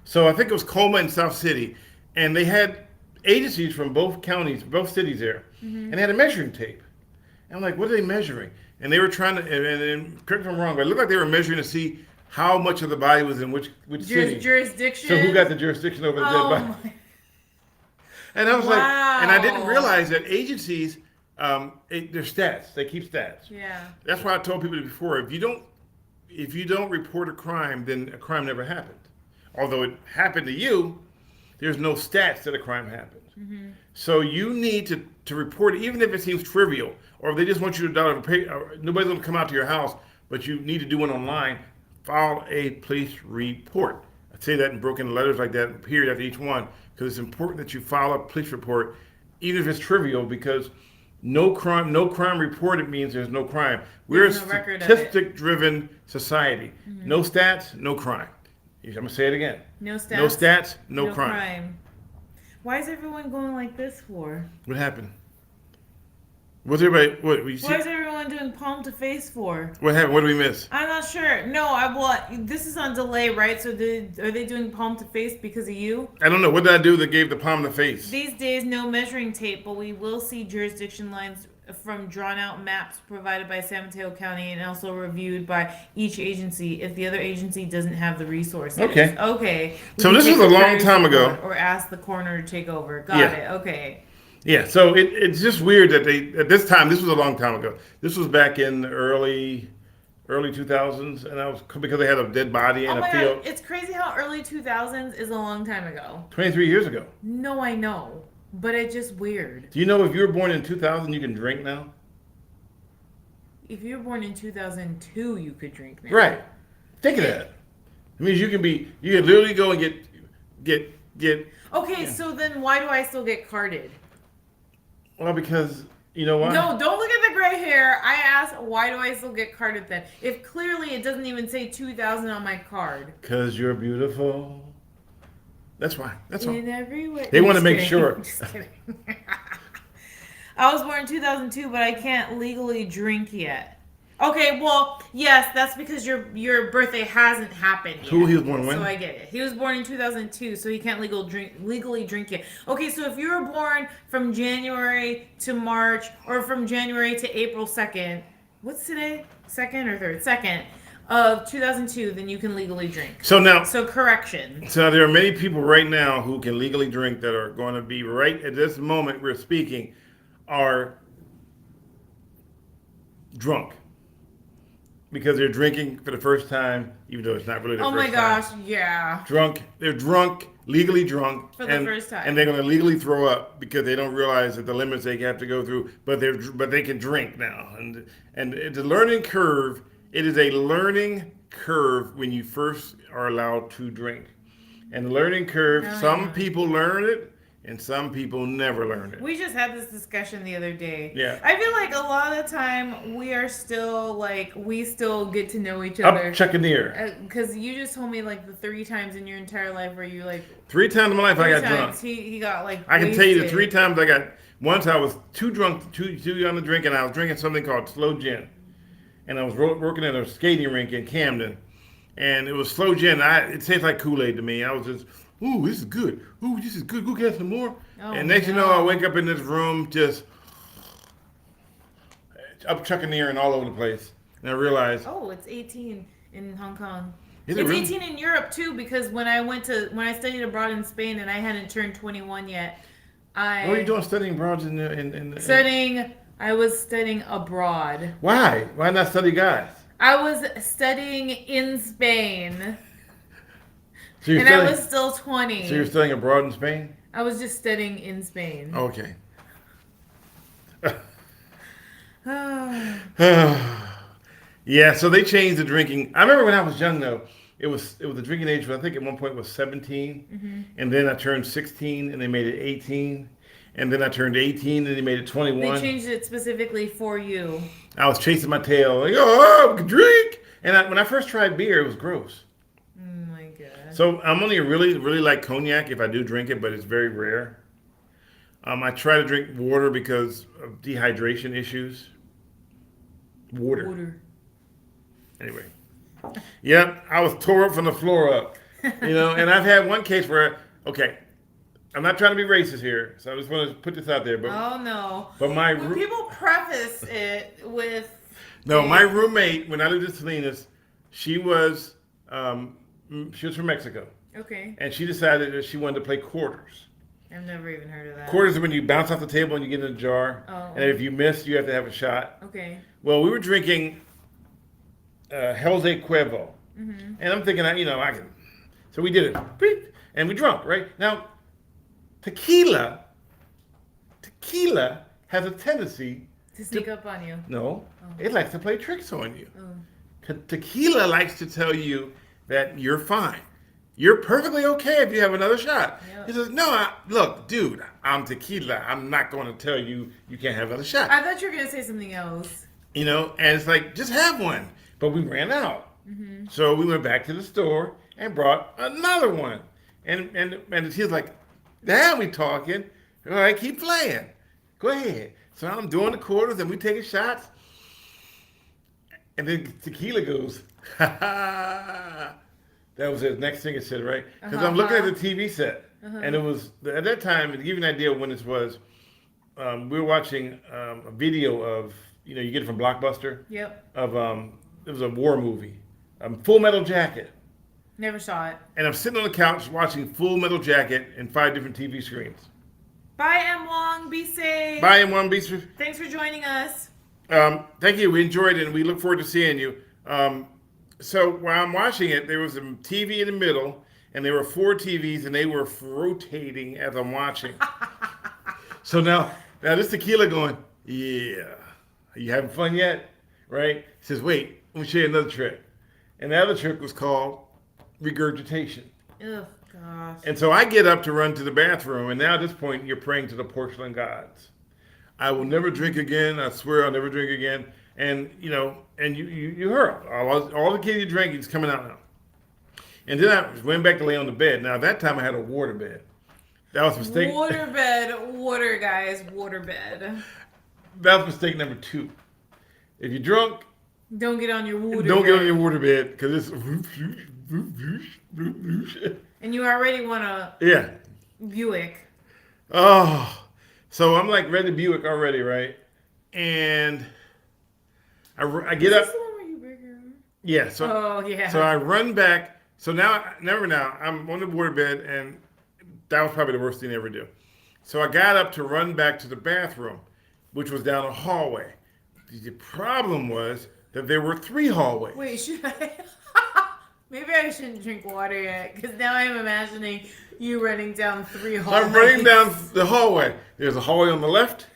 So I think it was Colma and South City, and they had agencies from both counties, both cities there, and they had a measuring tape. And I'm like, what are they measuring? And they were trying to, and correct me if I'm wrong, but it looked like they were measuring to see how much of the body was in which city. Jurisdiction? So who got the jurisdiction over the dead body? My. And I was like, and I didn't Wow. realize that agencies, they're stats. They keep stats. Yeah. That's why I told people before, if you don't report a crime, then a crime never happened. Although it happened to you, there's no stats that a crime happened. So you need to report it, even if it seems trivial, or if they just want you to nobody's going to come out to your house, but you need to do it online. File a police report. I say that in broken letters like that, period after each one, because it's important that you file a police report, even if it's trivial, because no crime reported means there's no crime. We're a There's no record of it. statistic-driven society. No stats, no crime. I'm going to say it again. No stats. No stats, no crime. Why is everyone going like this for? What happened? What's everybody? What we see? Why is everyone doing palm to face for? What happened? What did we miss? I'm not sure. No, this is on delay, right? So are they doing palm to face because of you? I don't know. What did I do that gave the palm the face? These days, no measuring tape, but we will see jurisdiction lines from drawn-out maps provided by San Mateo County and also reviewed by each agency if the other agency doesn't have the resources. Okay. Okay. We So can this take was a long courtesy time ago. vote or ask the coroner to take over. Got Yeah. it. Okay. Yeah, so it's just weird that they at this time. This was a long time ago. This was back in the early 2000s, and that was because they had a dead body in Oh a my field. God. It's crazy how early 2000s is a long time ago. 23 years ago. No, I know. But it's just weird. Do you know if you were born in 2000, you can drink now? If you were born in 2002, you could drink now. Right. Think of that. It means you can literally go and get. Okay, so then why do I still get carded? Well, because you know what? No, don't look at the gray hair. I asked, why do I still get carded then? If clearly it doesn't even say 2000 on my card. Because you're beautiful. That's why. That's all. In every way. They want to Just make kidding. sure. Just kidding. I was born in 2002, but I can't legally drink yet. Okay, well, yes, that's because your birthday hasn't happened yet. Who he was born when? So I get it. He was born in 2002, so he can't legally drink yet. Okay, so if you were born from January to March, or from January to April 2nd, what's today? 2nd or 3rd? 2nd of 2002, then you can legally drink. So now, So correction. so there are many people right now who can legally drink that are going to be right at this moment we're speaking are drunk. Because they're drinking for the first time, even though it's not really their Oh first my time. gosh, yeah. Drunk. They're drunk, legally drunk. For the first time. And they're going to legally throw up because they don't realize that the limits they have to go through, but they can drink now. And it's a learning curve. It is a learning curve when you first are allowed to drink. And the learning curve, some people learn it, and some people never learn it. We just had this discussion the other day. Yeah. I feel like a lot of the time we are still we still get to know each other. Up chuck an ear. Because you just told me the 3 times in your entire life where you 3 times in my life I got drunk. He got I can tell you the wasted. 3 times I got. Once I was too drunk, too young to drink, and I was drinking something called slow gin. And I was working at a skating rink in Camden, and it was slow gin. It tastes like Kool-Aid to me. I was just, ooh, this is good. Ooh, this is good. Go get some more. Oh, and next you know, I wake up in this room just up chucking the air and all over the place. And I realized, Oh, it's 18 in Hong Kong. Is it It's really? 18 in Europe too, because when I studied abroad in Spain and I hadn't turned 21 yet, what are you doing studying abroad I was studying abroad. Why? Why not study guys? I was studying in Spain, So you're and studying, I was still 20. so you're studying abroad in Spain? I was just studying in Spain. Okay. Oh. Yeah, so they changed the drinking. I remember when I was young though, it was the drinking age. I think at one point was 17, and then I turned 16, and they made it 18, and then I turned 18, and they made it 21. They changed it specifically for you. I was chasing my tail, like, oh, I can drink. And when I first tried beer, it was gross. Oh my god. So I'm only really like cognac if I do drink it, but it's very rare. I try to drink water because of dehydration issues. Water. Anyway. Yep, I was tore up from the floor up. And I've had one case where, okay, I'm not trying to be racist here, so I just want to put this out there. But Oh no. But my When people preface it with my roommate when I lived in Salinas, she was from Mexico, Okay. and she decided that she wanted to play quarters. I've never even heard of that. Quarters is when you bounce off the table and you get in a jar, Oh. and if you miss, you have to have a shot. Okay. Well, we were drinking Jose Cuervo, and I'm thinking, I can. So we did it, beep, and we drunk, right? Now, tequila has a tendency To sneak up on you. No, it likes to play tricks on you. Oh. Tequila likes to tell you that you're fine. You're perfectly okay if you have another shot. Yep. He says, no, look, dude, I'm tequila. I'm not going to tell you you can't have another shot. I thought you were gonna say something else. And it's like, just have one. But we ran out. So we went back to the store and brought another one. And he was like, now we talking. All right, keep playing. Go ahead. So I'm doing the quarters and we taking shots. And then tequila goes, ha ha. That was the next thing it said, right? Because I'm looking at the TV set. And it was, at that time, to give you an idea of when this was, we were watching a video of, you get it from Blockbuster, Yep. of, it was a war movie, Full Metal Jacket. Never saw it. And I'm sitting on the couch watching Full Metal Jacket in 5 different TV screens. Bye, M. Wong. Be safe. Bye, and one beast. Thanks for joining us. Thank you. We enjoyed it, and we look forward to seeing you. So while I'm watching it, there was a TV in the middle, and there were 4 TVs, and they were rotating as I'm watching. So now this tequila going, yeah. Are you having fun yet? Right? He says, wait, let me show you another trick. And the other trick was called regurgitation. Ugh, gosh. And so I get up to run to the bathroom, and now at this point, you're praying to the porcelain gods. I will never drink again. I swear I'll never drink again. And, and you heard all the candy you're drinking is coming out now. And then I went back to lay on the bed. Now, at that time, I had a water bed. That was mistake. Water, guys. Water bed. That was mistake number 2. If you're drunk, don't get on your water don't bed. get on your water bed because it's. And you already want a Buick. Oh, so I'm like ready Buick already, right? And I get up. Is this the one where you bigger? Yeah. So. Oh yeah. So I run back. So now, I'm on the water bed, and that was probably the worst thing to ever do. So I got up to run back to the bathroom, which was down a hallway. The problem was that there were 3 hallways. Wait, should I? Maybe I shouldn't drink water yet, because now I'm imagining you running down 3 hallways. I'm running down the hallway. There's a hallway on the left,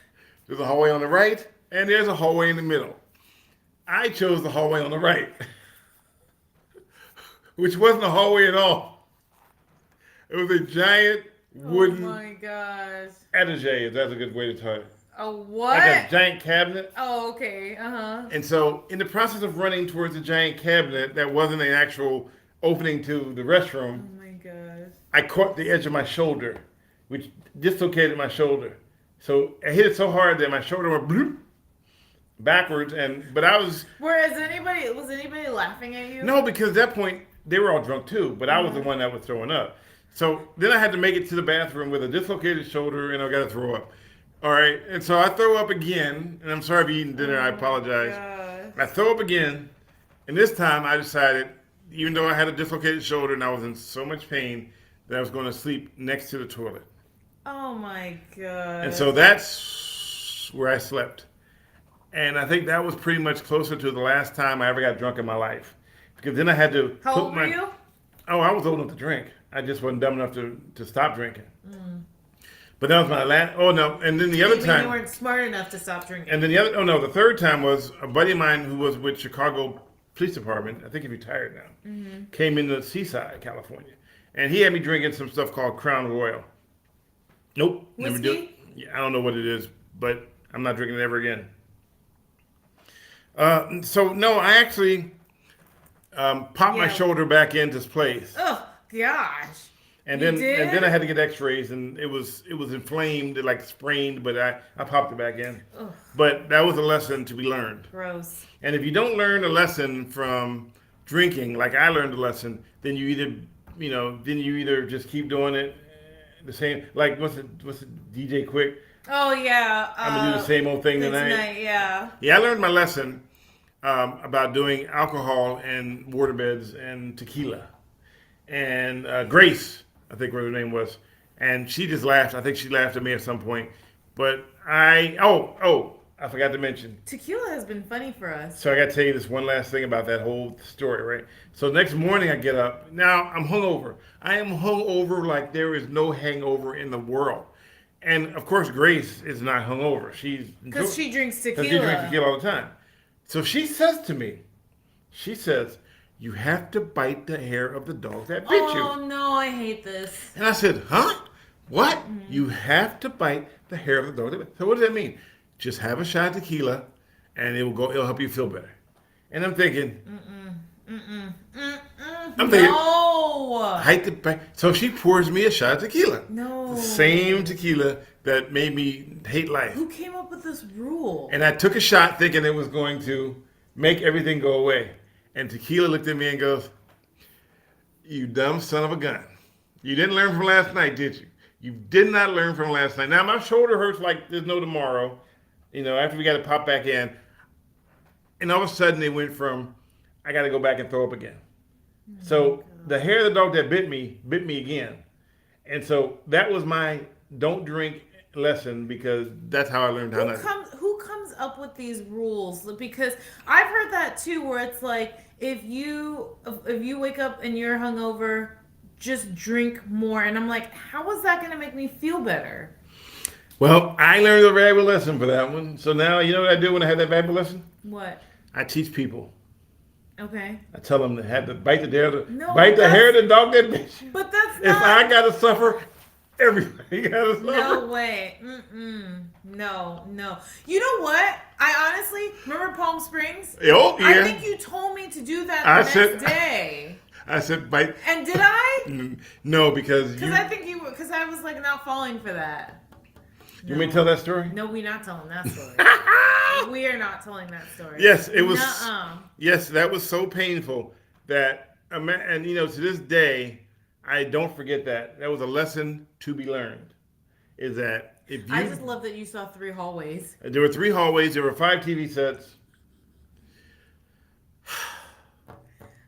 there's a hallway on the right, and there's a hallway in the middle. I chose the hallway on the right, which wasn't a hallway at all. It was a giant wooden Oh my gosh. etagere, if that's a good way to tell it. A what? Like a giant cabinet. Oh, okay. Uh-huh. And so in the process of running towards the giant cabinet that wasn't an actual opening to the restroom, Oh my gosh. I caught the edge of my shoulder, which dislocated my shoulder. So I hit it so hard that my shoulder went bloop, backwards. But I was... Was anybody laughing at you? No, because at that point, they were all drunk too, but I was the one that was throwing up. So then I had to make it to the bathroom with a dislocated shoulder, and I got to throw up. All right, and so I throw up again, and I'm sorry if you're eating dinner, I apologize. Gosh. I throw up again, and this time I decided, even though I had a dislocated shoulder and I was in so much pain, that I was going to sleep next to the toilet. Oh my god. And so that's where I slept. And I think that was pretty much closer to the last time I ever got drunk in my life. Because then I had to How old were you? Oh, I was old enough to drink. I just wasn't dumb enough to stop drinking. But that was my last. Oh no! And then the other time, you weren't smart enough to stop drinking. and then the third time was a buddy of mine who was with Chicago Police Department. I think he's retired now. Came into Seaside, California, and he had me drinking some stuff called Crown Royal. Nope, never do it. Whiskey? Yeah, I don't know what it is, but I'm not drinking it ever again. So no, I actually popped my shoulder back into place. Oh gosh. And You then did? and then I had to get X-rays, and it was inflamed, like sprained, but I popped it back in. Ugh. But that was a lesson to be learned. Gross. And if you don't learn a lesson from drinking, like I learned a lesson, then you either just keep doing it the same. Like what's the DJ Quick? Oh yeah. I'm gonna do the same old thing tonight. Yeah. Yeah, I learned my lesson about doing alcohol and waterbeds and tequila. And Grace, I think what her name was, and she just laughed. I think she laughed at me at some point. But I forgot to mention. Tequila has been funny for us. So I got to tell you this one last thing about that whole story, right? So next morning I get up. Now I'm hungover. I am hungover like there is no hangover in the world. And of course Grace is not hungover. Because she drinks tequila. She drinks tequila all the time. So she says to me, you have to bite the hair of the dog that bit you. Oh no, I hate this. And I said, huh? What? You have to bite the hair of the dog that bit. So what does that mean? Just have a shot of tequila, and it'll help you feel better. And I'm thinking, No. So she pours me a shot of tequila. No. The same tequila that made me hate life. Who came up with this rule? And I took a shot thinking it was going to make everything go away. And tequila looked at me and goes, you dumb son of a gun. You didn't learn from last night, did you? You did not learn from last night. Now my shoulder hurts like there's no tomorrow. After we got to pop back in, and all of a sudden it went from I got to go back and throw up again. So the hair of the dog that bit me again, and so that was my don't drink lesson because that's how I learned how not. Who comes up with these rules? Because I've heard that too, where it's like if you wake up and you're hungover, just drink more. And I'm like, how is that going to make me feel better? Well, I learned a valuable lesson for that one. So now you know what I do when I have that valuable lesson? What? I teach people. Okay. I tell them to have to bite the hair of the dog that bitch. But that's not. If I gotta suffer, everybody gotta suffer. No way. No. You know what? I honestly remember Palm Springs. Oh yeah. I think you told me to do that the next day. I said bite. And did I? No, because I was like not falling for that. You want me to tell that story? No, we're not telling that story. We are not telling that story. Yes, it was. Nuh-uh. Yes, that was so painful that, and to this day, I don't forget that. That was a lesson to be learned. Is that if you? I just love that you saw 3 hallways. There were 3 hallways. There were 5 TV sets.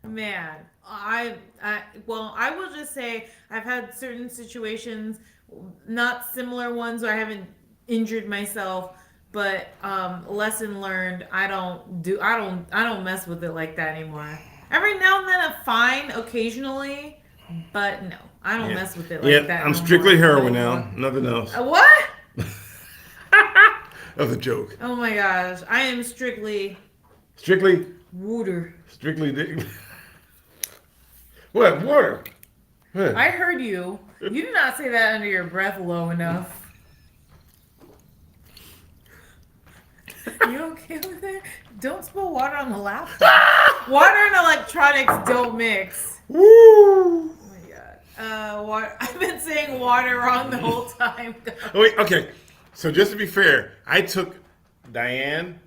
Man, I will just say I've had certain situations, not similar ones where I haven't injured myself, but lesson learned. I don't mess with it like that anymore. Every now and then I'm fine occasionally, but no, I don't mess with it like that. I'm strictly heroin now, nothing else. What? That was a joke. Oh my gosh, I am strictly water. Strictly. What? Water? What? I heard you. You did not say that under your breath low enough. You okay with it? Don't spill water on the laptop. Water and electronics don't mix. Woo! Oh my god. Water. I've been saying water wrong the whole time. Oh, wait, okay. So just to be fair, I took Diane,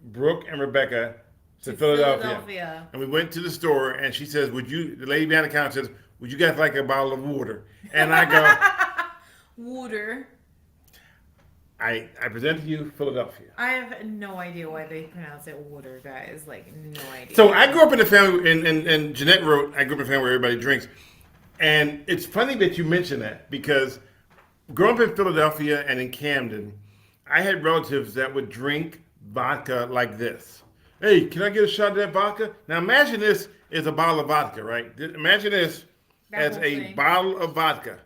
Brooke, and Rebecca to Philadelphia. And we went to the store, and she says, the lady behind the counter says, would you guys like a bottle of water? And I go, water. I present to you Philadelphia. I have no idea why they pronounce it water, guys. Like, no idea. So I grew up in a family, and Jeanette wrote, I grew up in a family where everybody drinks. And it's funny that you mention that, because growing up in Philadelphia and in Camden, I had relatives that would drink vodka like this. Hey, can I get a shot of that vodka? Now imagine this is a bottle of vodka, right? Imagine this as a bottle of vodka.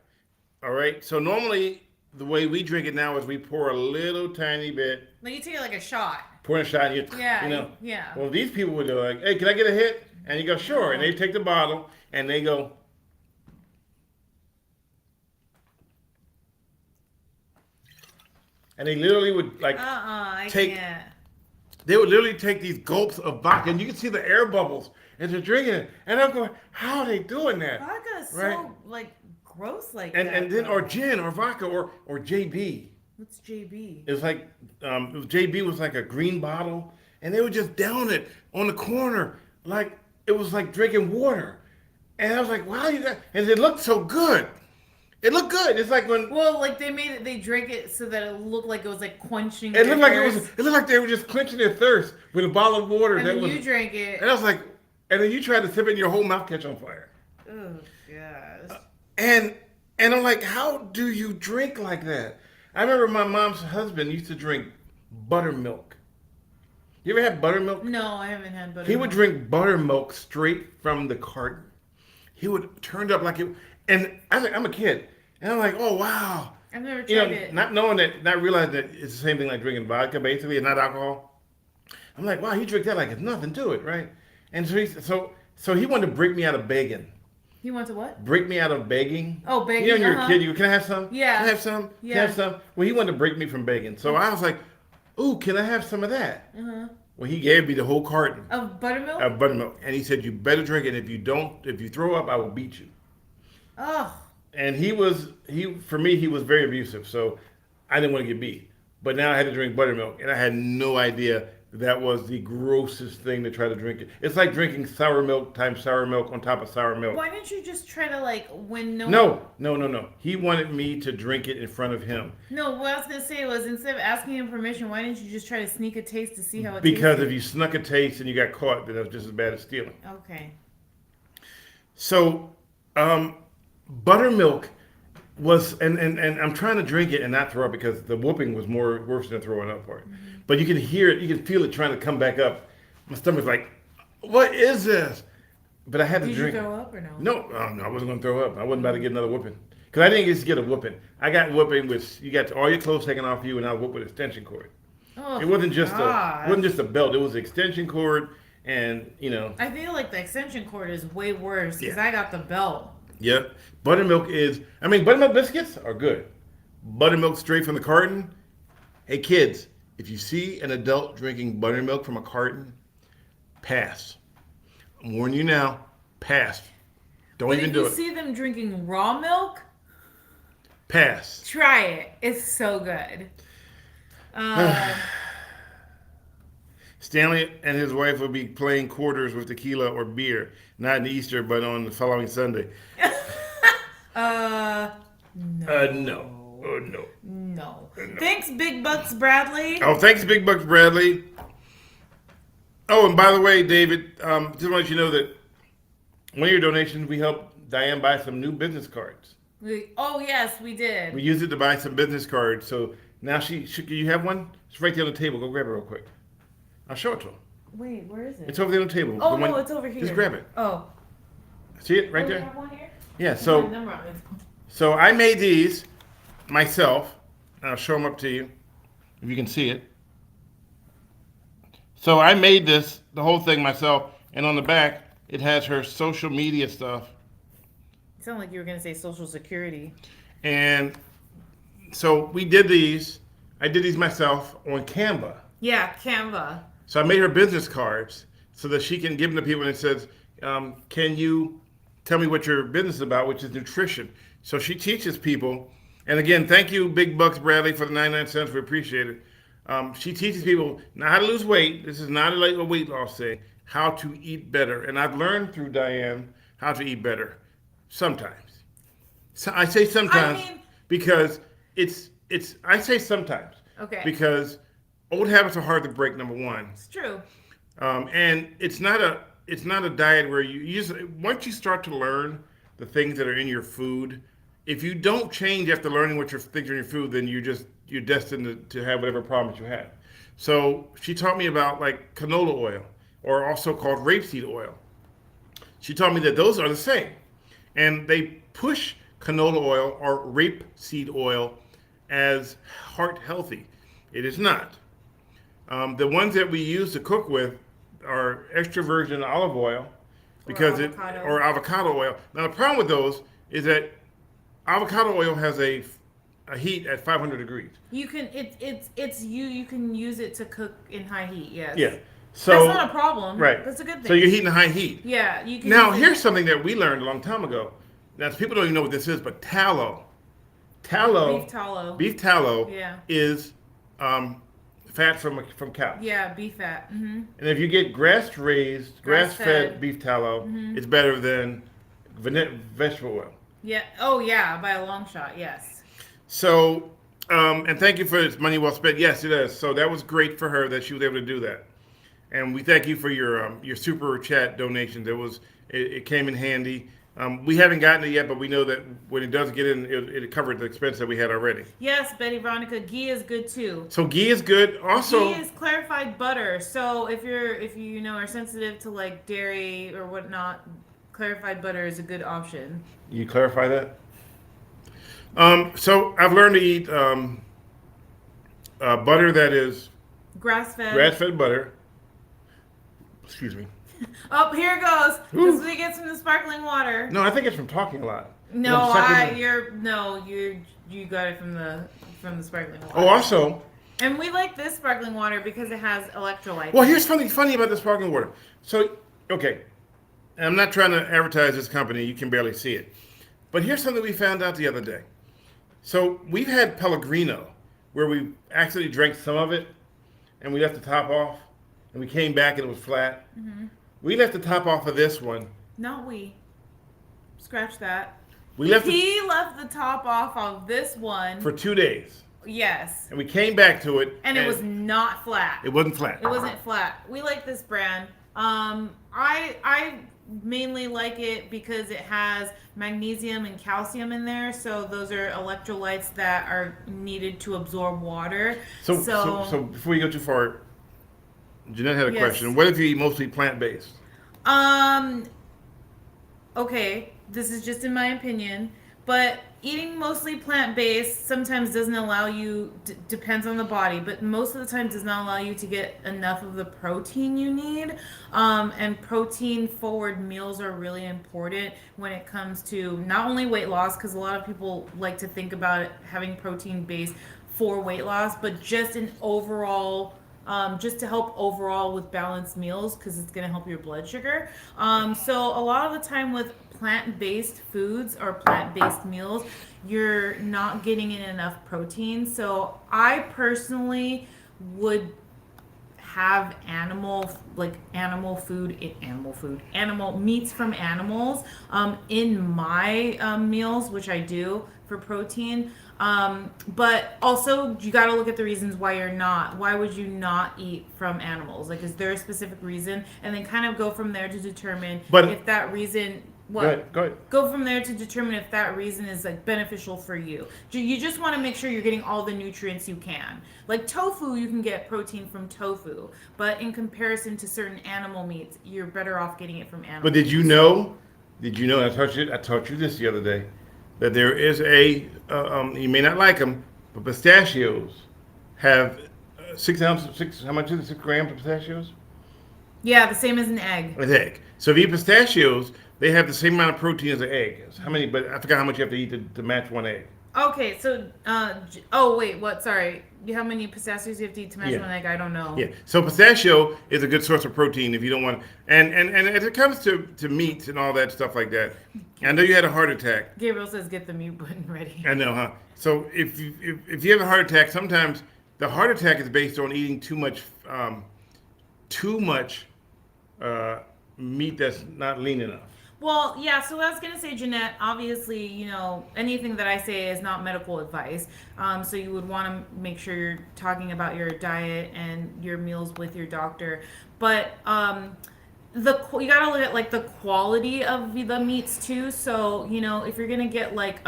All right? So normally the way we drink it now is we pour a little tiny bit. Like you take it like a shot. Pour in a shot. Yeah. Well, these people would go like, hey, can I get a hit? And you go, sure. And they take the bottle and they go. And they literally would like I take. Can't. They would literally take these gulps of vodka, and you can see the air bubbles as they're drinking it. And I'm going, how are they doing that? Vodka is right? so like gross like and that. And then or gin or vodka or JB. What's JB? It was like JB was like a green bottle, and they would just down it on the corner like it was like drinking water. And I was like, wow, you got, and it looked so good. It looked good. It's like when they drank it so that it looked like it was like quenching. It looked like it looked like they were just quenching their thirst with a bottle of water. And then you drank it. And I was like, and then you tried to sip it, and your whole mouth catch on fire. Oh gosh. And I'm like, how do you drink like that? I remember my mom's husband used to drink buttermilk. You ever had buttermilk? No, I haven't had buttermilk. He would drink buttermilk straight from the carton. He would turn it up like it. And I was like, I'm a kid. And I'm like, oh, wow. I've never tried it. Not knowing that, not realizing that it's the same thing like drinking vodka, basically, and not alcohol. I'm like, wow, he drinks that like it's nothing to it, right? And so he wanted to break me out of begging. He wants to what? Break me out of begging. Oh, begging. You know, when you're a kid, can I have some? Yeah. Can I have some? Yeah. Can I have some? Well, he wanted to break me from begging. So I was like, ooh, can I have some of that? Uh-huh. Well, he gave me the whole carton. Of buttermilk? Of buttermilk. And he said, you better drink it. If you throw up, I will beat you. Oh. And for me, he was very abusive. So I didn't want to get beat. But now I had to drink buttermilk. And I had no idea that was the grossest thing to try to drink it. It's like drinking sour milk times sour milk on top of sour milk. Why didn't you just try to like when No. He wanted me to drink it in front of him. No, what I was gonna say was instead of asking him permission, why didn't you just try to sneak a taste to see how it Because tasted? if you snuck a taste and you got caught, then it was just as bad as stealing. Okay. So, buttermilk was, and I'm trying to drink it and not throw up because the whooping was worse than throwing up for it. Mm-hmm. But you can hear it, you can feel it trying to come back up. My stomach's like, what is this? But I had to Did drink you it. throw up or no? No, I wasn't going to throw up. I wasn't about to get another whooping. Because I didn't just get a whooping. I got whooping with, you got all your clothes taken off you and I whooped with extension cord. Oh, It wasn't just God. a belt. It was an extension cord and, I feel like the extension cord is way worse because Yeah. I got the belt. Yep. Buttermilk buttermilk biscuits are good. Buttermilk straight from the carton. Hey kids, if you see an adult drinking buttermilk from a carton, pass. I'm warning you now, pass. Don't But even if do you it. see them drinking raw milk, Pass. try it. It's so good. Stanley and his wife will be playing quarters with tequila or beer, not in Easter, but on the following Sunday. No. No. Oh, no. No. Thanks, Big Bucks Bradley. Oh, thanks, Big Bucks Bradley. Oh, and by the way, David, just want to let you know that one of your donations, we helped Diane buy some new business cards. Oh, yes, we did. We used it to buy some business cards. So now you have one? It's right there on the table. Go grab it real quick. I'll show it to him. Wait, where is it? It's over there on the table. Oh, The one- no, it's over here. Just grab it. Oh. See it right Oh, you there? have one here? Yeah, There's so a number on it. So I made these myself. I'll show them up to you if you can see it. So I made the whole thing myself, and on the back it has her social media stuff. It sounded like you were going to say Social Security. And so we did these. I did these myself on Canva. Yeah, Canva. So I made her business cards so that she can give them to people, and it says, can you tell me what your business is about, which is nutrition. So she teaches people, and again, thank you, Big Bucks Bradley, for the 99 cents. We appreciate it. She teaches people not how to lose weight. This is not a weight loss thing. How to eat better. And I've learned through Diane how to eat better. Sometimes. So I say sometimes because I say sometimes. Okay. Because old habits are hard to break, number one. It's true. And it's not a diet where you just, once you start to learn the things that are in your food, if you don't change after learning what things are in your food, then you're destined to have whatever problems you have. So she taught me about like canola oil, or also called rapeseed oil. She taught me that those are the same, and they push canola oil or rapeseed oil as heart healthy. It is not. The ones that we use to cook with are extra virgin olive oil, because or avocado oil. Now the problem with those is that avocado oil has a heat at 500 degrees. You can you can use it to cook in high heat. Yes. Yeah. So that's not a problem. Right. That's a good thing. So you're heating high heat. Yeah, you can. Now here's something that we learned a long time ago. Now people don't even know what this is, but tallow. Beef tallow. Yeah. Is fat from cows. Yeah, beef fat. Mm-hmm. And if you get grass-fed Grass-fed. beef tallow, Mm-hmm. it's better than vegetable oil. Yeah. Oh, yeah. By a long shot. Yes. So, and thank you for this money well spent. Yes, it is. So that was great for her that she was able to do that. And we thank you for your super chat donations. It came in handy. We haven't gotten it yet, but we know that when it does get in, it covered the expense that we had already. Yes, Betty Veronica, ghee is good too. So ghee is good. Also, ghee is clarified butter. So if you are sensitive to like dairy or whatnot, clarified butter is a good option. You clarify that? So I've learned to eat butter that is grass-fed butter. Excuse me. Oh, here it goes. This we get some of the sparkling water. No, I think it's from talking a lot. No, you got it from the sparkling water. Oh, also. And we like this sparkling water because it has electrolytes. Well, here's something funny about the sparkling water. So, okay, and I'm not trying to advertise this company. You can barely see it. But here's something we found out the other day. So we've had Pellegrino, where we actually drank some of it, and we left the top off. and we came back and it was flat. We left the top off of this one. Not we. Scratch that. We left He left the top off of this one. for 2 days, Yes. and we came back to it, And it was not flat. it wasn't flat. It wasn't flat. We like this brand. I mainly like it because it has magnesium and calcium in there. So those are electrolytes that are needed to absorb water. So before you go too far, Jeanette had a Yes. question. What if you eat mostly plant-based? Okay, this is just in my opinion, but eating mostly plant-based sometimes doesn't allow you, depends on the body, but most of the time does not allow you to get enough of the protein you need. And protein-forward meals are really important when it comes to not only weight loss, because a lot of people like to think about it, having protein-based for weight loss, but just an overall just to help overall with balanced meals because it's going to help your blood sugar. So a lot of the time with plant-based foods or plant-based meals, you're not getting in enough protein. So I personally would have animal meats from animals in my meals, which I do for protein. But also you got to look at the reasons why would you not eat from animals? Like, is there a specific reason? And then kind of go from there to determine if that reason, Go ahead. Go from there to determine if that reason is like beneficial for you. You just want to make sure you're getting all the nutrients you can. Like tofu, you can get protein from tofu, but in comparison to certain animal meats, you're better off getting it from animals. But did you know? I taught you this the other day, that there is you may not like them, but pistachios have 6 ounces. How much is it? 6 grams of pistachios? Yeah, the same as an egg. An egg. So if you eat pistachios, they have the same amount of protein as an egg. How many? But I forgot how much you have to eat to match one egg. Okay, so oh wait, what? Sorry, how many pistachios you have to eat to match one egg? I don't know. Yeah. So pistachio is a good source of protein if you don't want. And as it comes to meats and all that stuff like that, I know you had a heart attack. Gabriel says, "Get the mute button ready." I know, huh? So if you have a heart attack, sometimes the heart attack is based on eating too much meat that's not lean enough. Well, yeah, so I was going to say, Jeanette, obviously, anything that I say is not medical advice. So you would want to make sure you're talking about your diet and your meals with your doctor. But you got to look at, like, the quality of the meats, too. So, if you're going to get, like,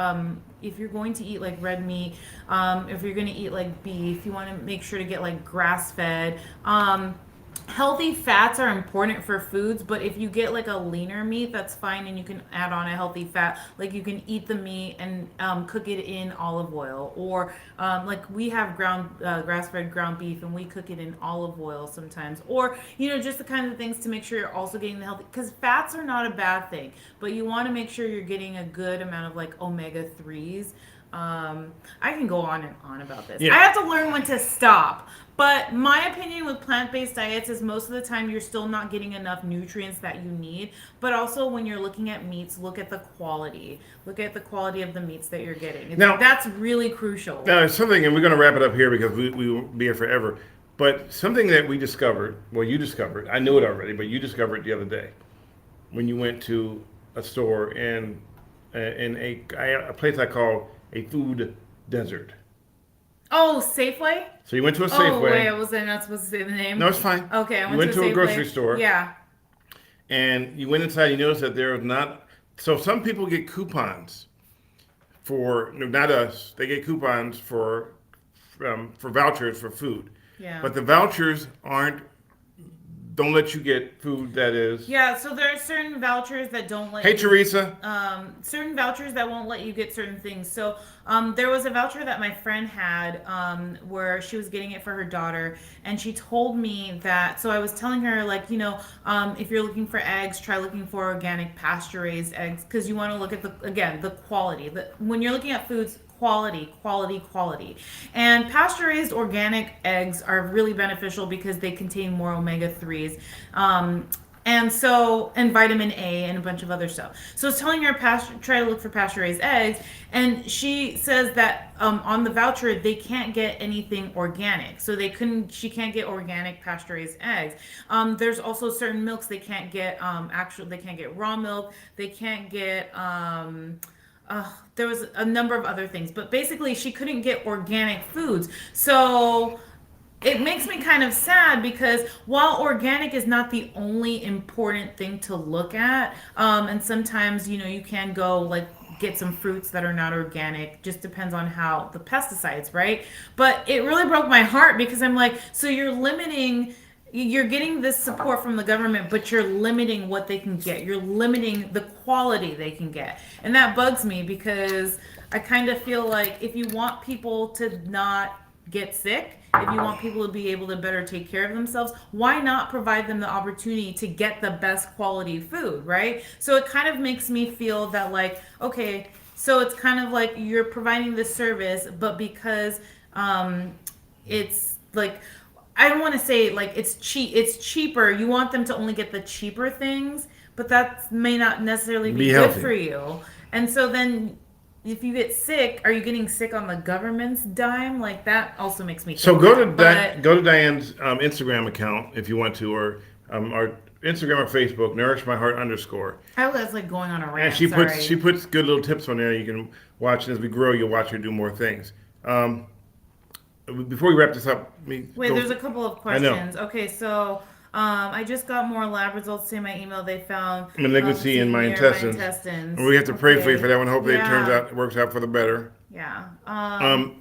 if you're going to eat, like, red meat, if you're going to eat, like, beef, you want to make sure to get, like, grass-fed. Healthy fats are important for foods, but if you get like a leaner meat, that's fine, and you can add on a healthy fat. Like you can eat the meat and cook it in olive oil, or like we have grass-fed ground beef, and we cook it in olive oil sometimes. Or just the kind of things to make sure you're also getting the healthy, because fats are not a bad thing, but you want to make sure you're getting a good amount of like omega-3s. I can go on and on about this. Yeah. I have to learn when to stop. But my opinion with plant-based diets is most of the time you're still not getting enough nutrients that you need. But also when you're looking at meats, look at the quality. Look at the quality of the meats that you're getting. Now, that's really crucial. Now, something, and we're going to wrap it up here because we will be here forever. But something that we discovered, you discovered, I knew it already, but you discovered it the other day when you went to a store in a place I call a food desert. Oh, Safeway? So you went to a Safeway. Oh, wait, was I not supposed to say the name? No, it's fine. Okay, you went to a grocery store. Yeah. And you went inside, you noticed that there was not... So some people get coupons for... No, not us. They get coupons for vouchers for food. Yeah. But the vouchers don't let you get food that is... Yeah, so there are certain vouchers that don't let Hey, Teresa. certain vouchers that won't let you get certain things. So there was a voucher that my friend had where she was getting it for her daughter, and she told me that, so I was telling her, like, if you're looking for eggs, try looking for organic pasture-raised eggs, because you want to look at the quality. When you're looking at foods, quality. And pasture-raised organic eggs are really beneficial because they contain more omega-3s. and vitamin A and a bunch of other stuff. So it's telling her try to look for pasture raised eggs, and she says that on the voucher they can't get anything organic, so she can't get organic pasture raised eggs. There's also certain milks they can't get. They can't get raw milk. They can't get. There was a number of other things, but basically she couldn't get organic foods. So it makes me kind of sad because while organic is not the only important thing to look at, and sometimes you can go like get some fruits that are not organic, just depends on how the pesticides, right? But it really broke my heart because I'm like, so you're getting this support from the government, but you're limiting what they can get. You're limiting the quality they can get. And that bugs me because I kind of feel like if you want people to not get sick, if you want people to be able to better take care of themselves, why not provide them the opportunity to get the best quality food, right? So it kind of makes me feel that like, okay, so it's kind of like you're providing this service, but because it's like, I don't want to say like it's cheaper. You want them to only get the cheaper things, but that may not necessarily be good healthy for you. And so then if you get sick, are you getting sick on the government's dime? Like that also makes me. So go to Diane's Instagram account if you want to, or our Instagram or Facebook, Nourish My Heart _. I was like going on a rant. And she puts good little tips on there. You can watch, and as we grow, you'll watch her do more things. Before we wrap this up, there's a couple of questions. Okay, so I just got more lab results in my email. They found malignancy in my intestines. And we have to pray for you for that one. Hopefully it works out for the better. Yeah.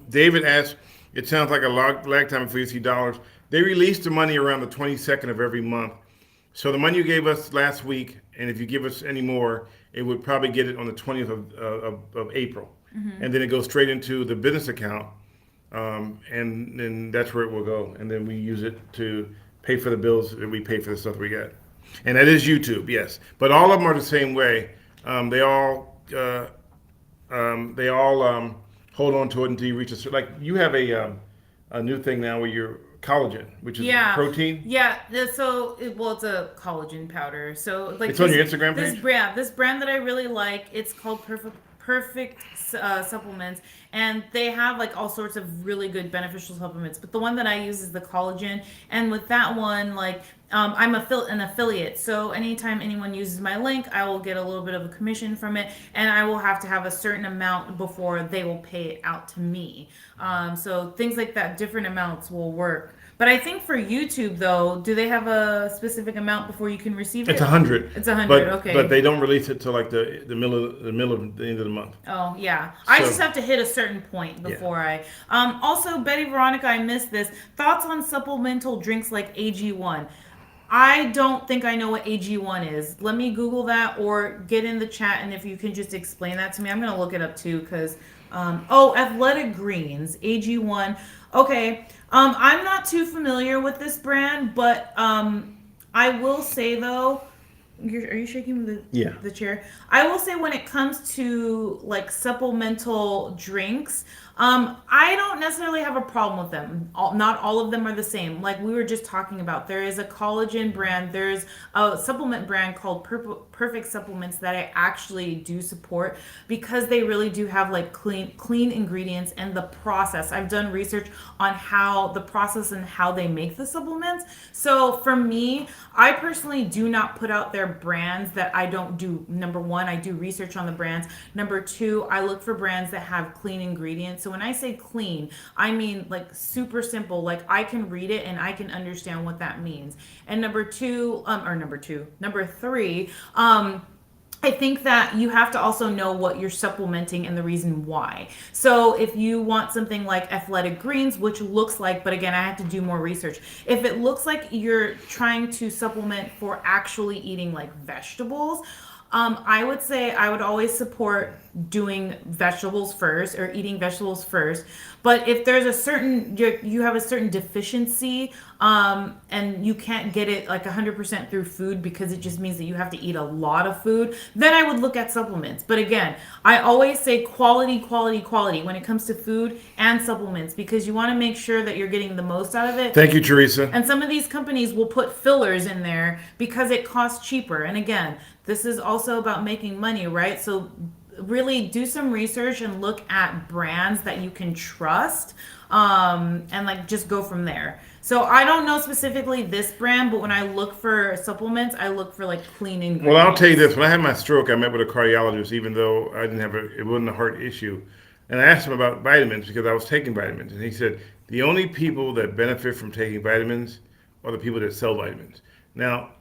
David asked, it sounds like a lag time before you see dollars. They release the money around the 22nd of every month. So the money you gave us last week, and if you give us any more, it would probably get it on the 20th of April. Mm-hmm. And then it goes straight into the business account. And then that's where it will go. And then we use it to pay for the bills that we pay for the stuff we get. And that is YouTube, yes. But all of them are the same way. They all hold on to it until you reach a certain, like you have a new thing now where you're collagen, which is protein. Yeah. So it's a collagen powder. So like it's on your Instagram page. This brand that I really like, it's called Perfect Supplements, and they have like all sorts of really good beneficial supplements, but the one that I use is the collagen. And with that one, like I'm an affiliate, so anytime anyone uses my link, I will get a little bit of a commission from it, and I will have to have a certain amount before they will pay it out to me. So things like that, different amounts will work. But I think for YouTube, though, do they have a specific amount before you can receive it? It's 100. It's 100. Okay. But they don't release it till like the middle of the end of the month. Oh yeah, I just have to hit a certain point before I. Also, Betty Veronica, I missed this. Thoughts on supplemental drinks like AG1? I don't think I know what AG1 is. Let me Google that or get in the chat, and if you can just explain that to me, I'm gonna look it up too because. Athletic Greens, AG1. Okay. I'm not too familiar with this brand, but I will say though, are you shaking the chair? I will say when it comes to like supplemental drinks, I don't necessarily have a problem with them. Not all of them are the same. Like we were just talking about, there is a collagen brand, there's a supplement brand called Perfect Supplements that I actually do support because they really do have like clean ingredients and the process. I've done research on how the process and how they make the supplements. So for me, I personally do not put out their brands that I don't do. Number one, I do research on the brands. Number two, I look for brands that have clean ingredients. So when I say clean, I mean like super simple, like I can read it and I can understand what that means. And number three, I think that you have to also know what you're supplementing and the reason why. So if you want something like Athletic Greens, which looks like, but again, I have to do more research. If it looks like you're trying to supplement for actually eating like vegetables, I would say I would always support doing vegetables first or eating vegetables first. But if there's a certain you have a certain deficiency, and you can't get it like 100% through food because it just means that you have to eat a lot of food, then I would look at supplements. But again, I always say quality, quality, quality when it comes to food and supplements, because you want to make sure that you're getting the most out of it. Thank you, Teresa. And some of these companies will put fillers in there because it costs cheaper. And again, this is also about making money, right? So really do some research and look at brands that you can trust, and like just go from there. So I don't know specifically this brand, but when I look for supplements, I look for like clean ingredients. Well, I'll tell you this. When I had my stroke, I met with a cardiologist, even though I didn't have it wasn't a heart issue. And I asked him about vitamins because I was taking vitamins. And he said, the only people that benefit from taking vitamins are the people that sell vitamins. Now,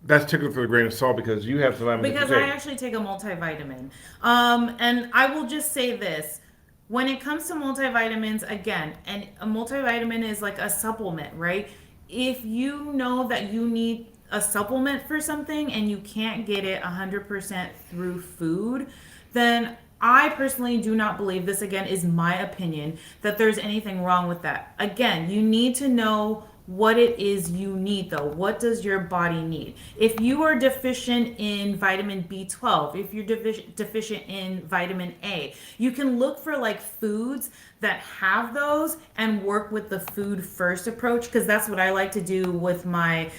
that's taken for a grain of salt because you have some vitamins. Because I actually take a multivitamin. And I will just say this. When it comes to multivitamins, again, and a multivitamin is like a supplement, right? If you know that you need a supplement for something and you can't get it 100% through food, then I personally do not believe, this again is my opinion, that there's anything wrong with that. Again, you need to know what it is you need though. What does your body need? If you are deficient in vitamin B12, if you're deficient in vitamin A, you can look for like foods that have those and work with the food first approach, because that's what I like to do with my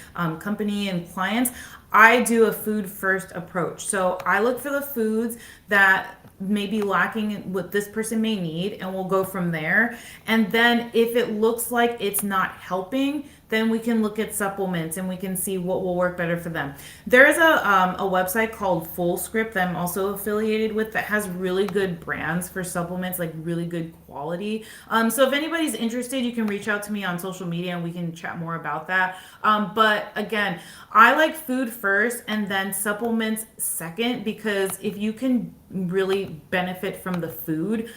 company and clients. I do a food first approach. So I look for the foods that may be lacking what this person may need, and we'll go from there. And then if it looks like it's not helping, then we can look at supplements and we can see what will work better for them. There is a website called Full Script that I'm also affiliated with that has really good brands for supplements, like really good quality. So if anybody's interested, you can reach out to me on social media and we can chat more about that. But again, I like food first and then supplements second, because if you can really benefit from the food,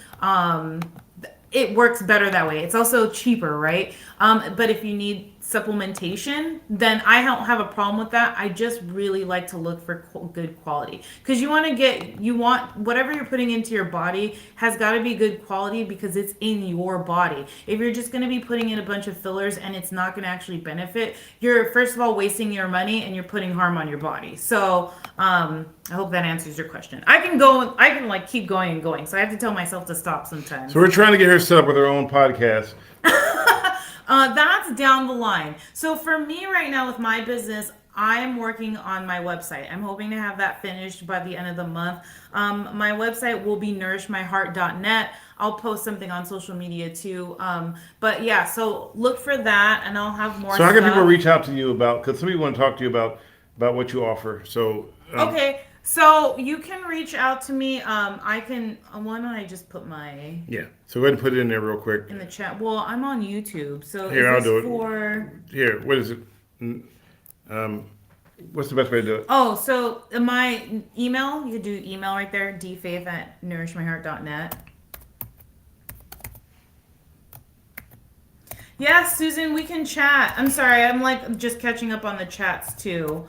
it works better that way. It's also cheaper, right? But if you need supplementation, then I don't have a problem with that. I just really like to look for good quality, because you want whatever you're putting into your body has got to be good quality because it's in your body. If you're just going to be putting in a bunch of fillers and it's not going to actually benefit, you're first of all wasting your money and you're putting harm on your body. So I hope that answers your question. I can like keep going and going, so I have to tell myself to stop sometimes. So we're trying to get her set up with her own podcast. That's down the line. So for me right now with my business, I am working on my website. I'm hoping to have that finished by the end of the month. My website will be nourishmyheart.net. I'll post something on social media too. But yeah, so look for that and I'll have more So how stuff. can people reach out to you about, because some people want to talk to you about what you offer. So okay. So you can reach out to me. I can. Why don't I just put my So go ahead and put it in there real quick in the chat? Well, I'm on YouTube, so here I'll do it. For here, what is it? What's the best way to do it? Oh, so my email. You could do email right there. dfaith@nourishmyheart.net. Yeah, Susan, we can chat. I'm sorry, I'm like just catching up on the chats too.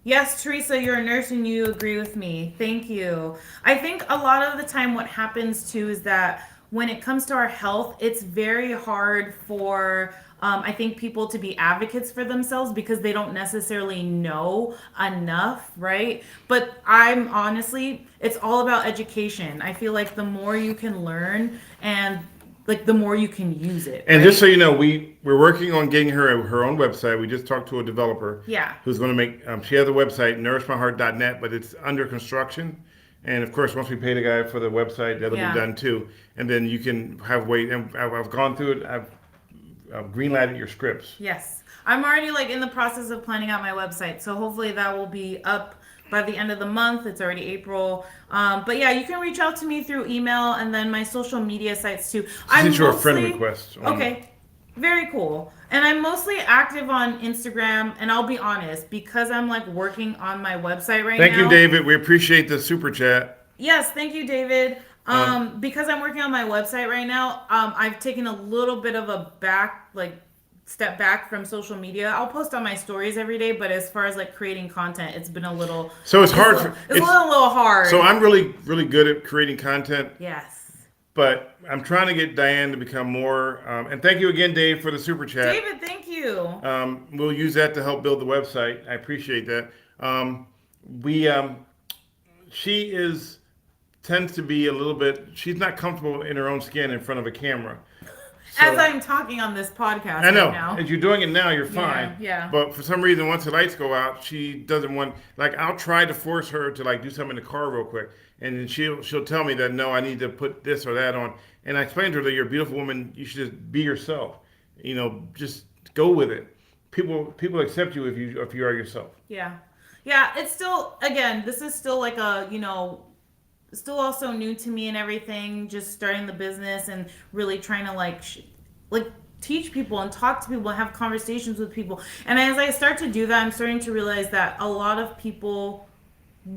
Yes, Teresa, you're a nurse and you agree with me. Thank you. I think a lot of the time what happens too is that when it comes to our health, it's very hard for I think people to be advocates for themselves because they don't necessarily know enough, right? But I'm honestly, it's all about education. I feel like the more you can learn and like the more you can use it. And right? just so you know, we're working on getting her own website. We just talked to a developer. Yeah. Who's going to make? She has a website, nourishmyheart.net, but it's under construction. And of course, once we pay the guy for the website, that'll be done too. And then you can and I've gone through it. I've greenlighted your scripts. Yes, I'm already like in the process of planning out my website, so hopefully that will be up by the end of the month. It's already April. But yeah, you can reach out to me through email and then my social media sites too. I sent you a friend request. Okay, very cool. And I'm mostly active on Instagram, and I'll be honest, because I'm like working on my website right now. Thank you, David. We appreciate the super chat. Yes, thank you, David. Because I'm working on my website right now, I've taken a little bit of a back step back from social media. I'll post on my stories every day, but as far as like creating content, it's been a little. So it's hard. It's a little hard. So I'm really, really good at creating content. Yes. But I'm trying to get Diane to become more. And thank you again, Dave, for the super chat. David, thank you. We'll use that to help build the website. I appreciate that. She tends to be a little bit. She's not comfortable in her own skin in front of a camera. So, as I'm talking on this podcast I know. right now. As you're doing it now, you're fine. Yeah. But for some reason, once the lights go out, she doesn't want. Like, I'll try to force her to like do something in the car real quick, and then she'll tell me that no, I need to put this or that on. And I explained to her that you're a beautiful woman. You should just be yourself. Just go with it. People accept you if you are yourself. Yeah. Yeah. It's still, again, this is still like a still also new to me and everything, just starting the business and really trying to like teach people and talk to people and have conversations with people. And as I start to do that, I'm starting to realize that a lot of people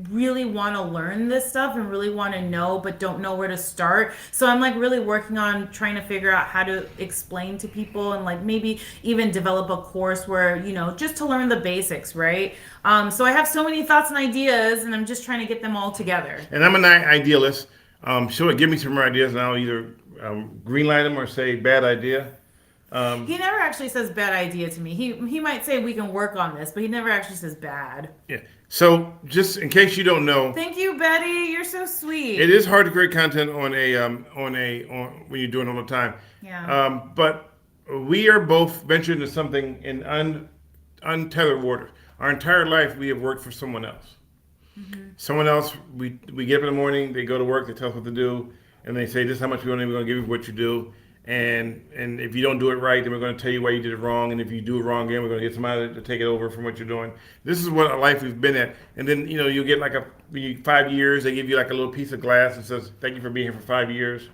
really want to learn this stuff and really want to know but don't know where to start. So I'm like really working on trying to figure out how to explain to people and like maybe even develop a course where just to learn the basics, right? So I have so many thoughts and ideas and I'm just trying to get them all together. And I'm an idealist. She'll give me some more ideas and I'll either greenlight them or say bad idea. He never actually says bad idea to me. He might say we can work on this, but he never actually says bad. Yeah. So just in case you don't know, thank you, Betty. You're so sweet. It is hard to create content on when you're doing it all the time. Yeah. But we are both ventured into something in untethered water. Our entire life we have worked for someone else. Mm-hmm. Someone else. We get up in the morning. They go to work. They tell us what to do, and they say, "This is how much we're going to give you for what you do." And if you don't do it right, then we're going to tell you why you did it wrong. And if you do it wrong again, we're going to get somebody to take it over from what you're doing. This is what a life we've been at. And then, you get like 5 years. They give you like a little piece of glass and says, thank you for being here for 5 years.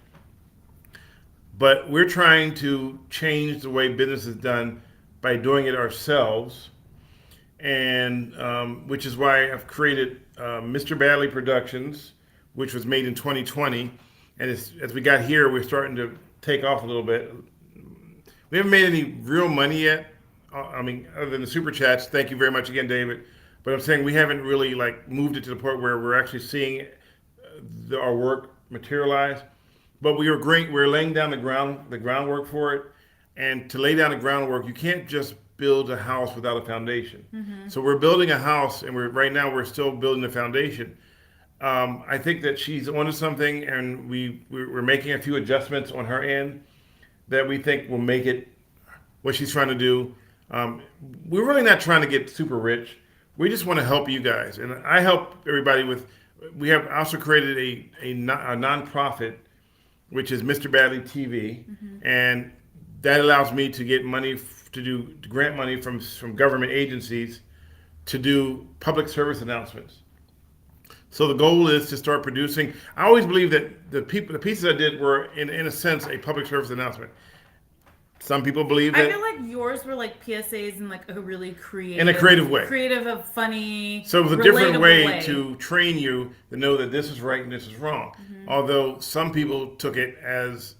But we're trying to change the way business is done by doing it ourselves. And which is why I've created Mr. Badley Productions, which was made in 2020. And as we got here, we're starting to take off a little bit. We haven't made any real money yet. Other than the super chats. Thank you very much again, David. But I'm saying we haven't really moved it to the point where we're actually seeing our work materialize. But we were great. We're laying down the groundwork for it. And to lay down the groundwork, you can't just build a house without a foundation. Mm-hmm. So we're building a house, and right now we're still building the foundation. I think that she's onto something, and we're making a few adjustments on her end that we think will make it what she's trying to do. We're really not trying to get super rich. We just want to help you guys, and I help everybody with. We have also created a nonprofit, which is Mr. Badley TV, mm-hmm. and that allows me to get money to grant money from government agencies to do public service announcements. So the goal is to start producing. I always believe that the pieces I did were, in a sense, a public service announcement. Some people believe that. I feel like yours were like PSAs in like a really creative. In a creative way. Creative, funny. So it was a different way to train you to know that this is right and this is wrong. Mm-hmm. Although some people took it as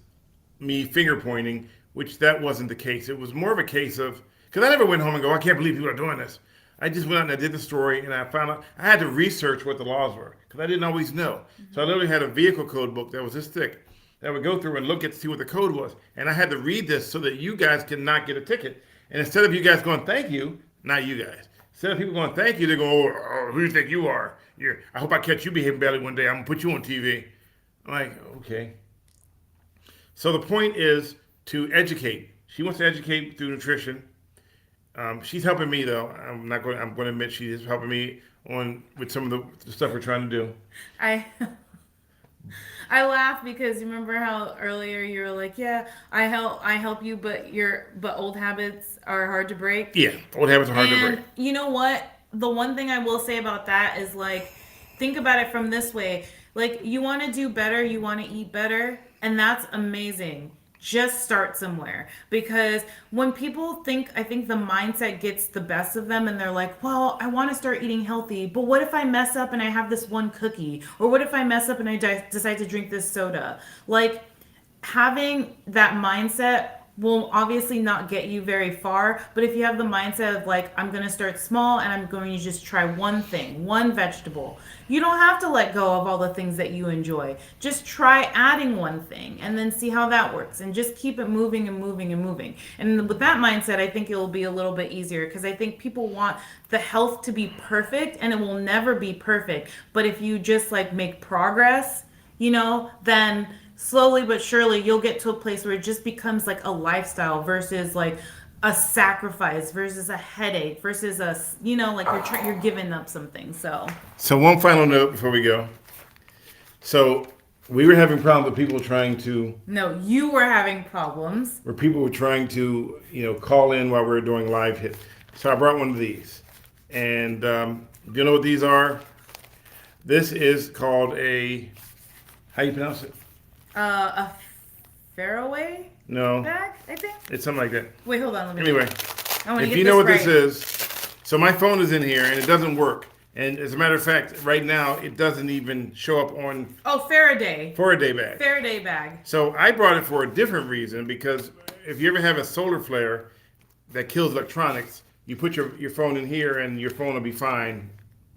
me finger pointing, which that wasn't the case. It was more of a case of, because I never went home and go, I can't believe people are doing this. I just went out and I did the story, and I found out I had to research what the laws were because I didn't always know. Mm-hmm. So I literally had a vehicle code book that was this thick that I would go through and look at to see what the code was. And I had to read this so that you guys could not get a ticket. And instead of you guys going, thank you, not you guys. Instead of people going, thank you, they go, oh, who do you think you are? I hope I catch you behaving badly one day. I'm going to put you on TV. I'm like, okay. So the point is to educate. She wants to educate through nutrition. She's helping me though. I'm going to admit she is helping me with some of the stuff we're trying to do. I laugh because you remember how earlier you were like, yeah, I help you, but old habits are hard to break. Yeah, old habits are hard to break. You know what? The one thing I will say about that is think about it from this way. You want to do better, you want to eat better, and that's amazing. Just start somewhere, because when people I think the mindset gets the best of them, and they're like, well, I want to start eating healthy, but what if I mess up and I have this one cookie? Or what if I mess up and I decide to drink this soda? Having that mindset will obviously not get you very far. But if you have the mindset of like, I'm going to start small and I'm going to just try one thing, one vegetable, you don't have to let go of all the things that you enjoy. Just try adding one thing and then see how that works, and just keep it moving and moving and moving. And with that mindset, I think it'll be a little bit easier, because I think people want the health to be perfect, and it will never be perfect. But if you just like make progress, then slowly but surely you'll get to a place where it just becomes like a lifestyle versus like a sacrifice versus a headache versus like you're giving up something. So one final note before we go. So we were having problems with people trying to. No, you were having problems. Where people were trying to, call in while we were doing live hit. So I brought one of these, and do you know what these are? This is called a. How you pronounce it? A faraway No. bag, I think. It's something like that. Wait, hold on. Let me. Anyway, I wanna if get you know what right. this is, so my phone is in here and it doesn't work. And as a matter of fact, right now it doesn't even show up on. Oh, Faraday bag. Faraday bag. So I brought it for a different reason, because if you ever have a solar flare that kills electronics, you put your phone in here and your phone will be fine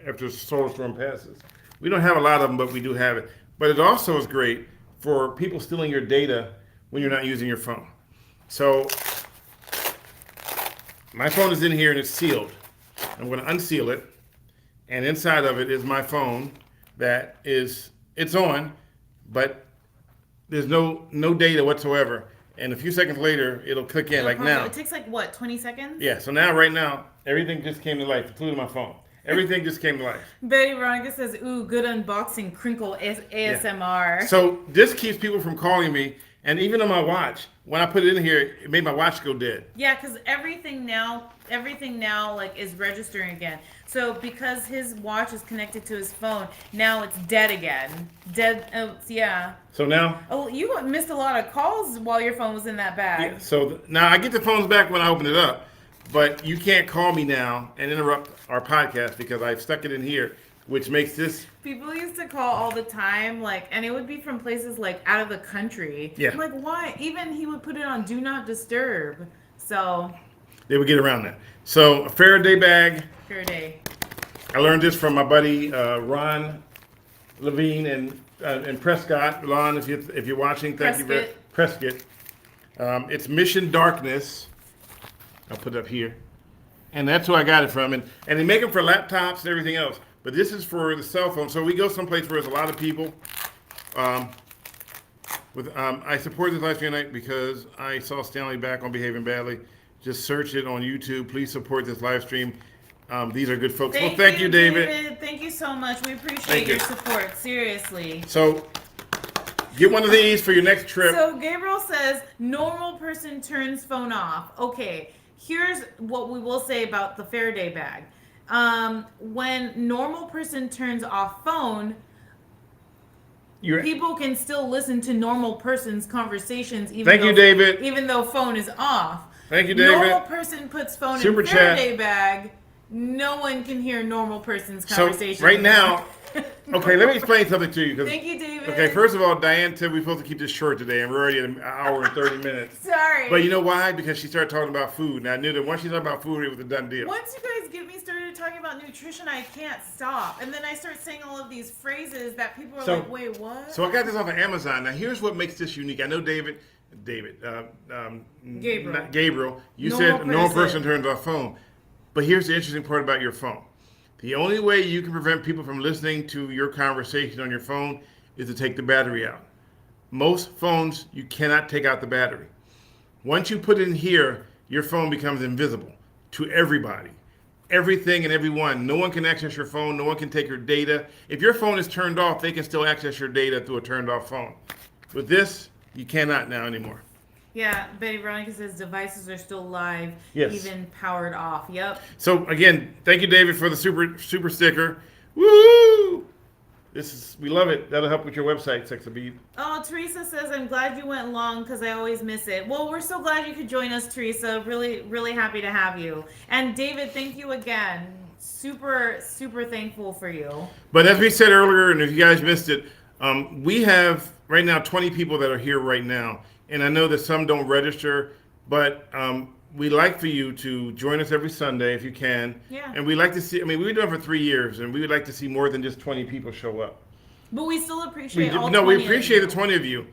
after the solar storm passes. We don't have a lot of them, but we do have it. But it also is great for people stealing your data when you're not using your phone. So my phone is in here and it's sealed. I'm going to unseal it, and inside of it is my phone it's on, but there's no data whatsoever. And a few seconds later, it'll click in now. It takes like what, 20 seconds? Yeah, so right now, everything just came to life, including my phone. Everything just came to life. Betty Veronica says, ooh, good unboxing, crinkle ASMR. Yeah. So this keeps people from calling me, and even on my watch, when I put it in here, it made my watch go dead. Yeah, because everything now like is registering again. So because his watch is connected to his phone, now it's dead again. Dead. Oh, yeah. So now. Oh, you missed a lot of calls while your phone was in that bag. Yeah, so now I get the phones back when I open it up, but you can't call me now and interrupt our podcast because I've stuck it in here, which makes this. People used to call all the time, and it would be from places out of the country. Yeah. I'm like, why? Even he would put it on Do Not Disturb. So. They would get around that. So a Faraday bag. Faraday. I learned this from my buddy Ron Levine and Prescott. Ron, if you're watching, thank you very Prescott. It's Mission Darkness. I'll put it up here, and that's who I got it from. And they make them for laptops and everything else. But this is for the cell phone. So we go someplace where there's a lot of people. I support this live stream tonight because I saw Stanley back on behaving badly. Just search it on YouTube. Please support this live stream. These are good folks. Thank you, David. Thank you so much. We appreciate your support. Seriously. So get one of these for your next trip. So Gabriel says, normal person turns phone off. Okay, here's what we will say about the Faraday bag. When normal person turns off phone, people can still listen to normal person's conversations even though phone is off. Thank you, David. Normal person puts phone in Faraday bag. No one can hear normal person's conversation. So right now, okay, let me explain something to you. Thank you, David. Okay, first of all, Diane said we're supposed to keep this short today, and we're already at an hour and 30 minutes. Sorry. But you know why? Because she started talking about food, and I knew that once she talked about food, it was a done deal. Once you guys get me started talking about nutrition, I can't stop. And then I start saying all of these phrases that people are like, wait, what? So I got this off of Amazon. Now, here's what makes this unique. I know Gabriel, you said no person turns off phone. But here's the interesting part about your phone. The only way you can prevent people from listening to your conversation on your phone is to take the battery out. Most phones, you cannot take out the battery. Once you put it in here, your phone becomes invisible to everybody. Everything and everyone. No one can access your phone. No one can take your data. If your phone is turned off, they can still access your data through a turned off phone. With this, you cannot now anymore. Yeah, Betty Veronica says devices are still live, even powered off. Yep. So again, thank you, David, for the super sticker. Woo! We love it. That'll help with your website, Sexabee. Oh, Teresa says, I'm glad you went long because I always miss it. Well, we're so glad you could join us, Teresa. Really, really happy to have you. And David, thank you again. Super, super thankful for you. But as we said earlier, and if you guys missed it, we have right now 20 people that are here right now. And I know that some don't register, But we like for you to join us every Sunday if you can. Yeah. And we like to see. I mean, we've been doing it for 3 years, and we would like to see more than just 20 people show up. But we still appreciate all 20 No, we appreciate of the you. 20 of you.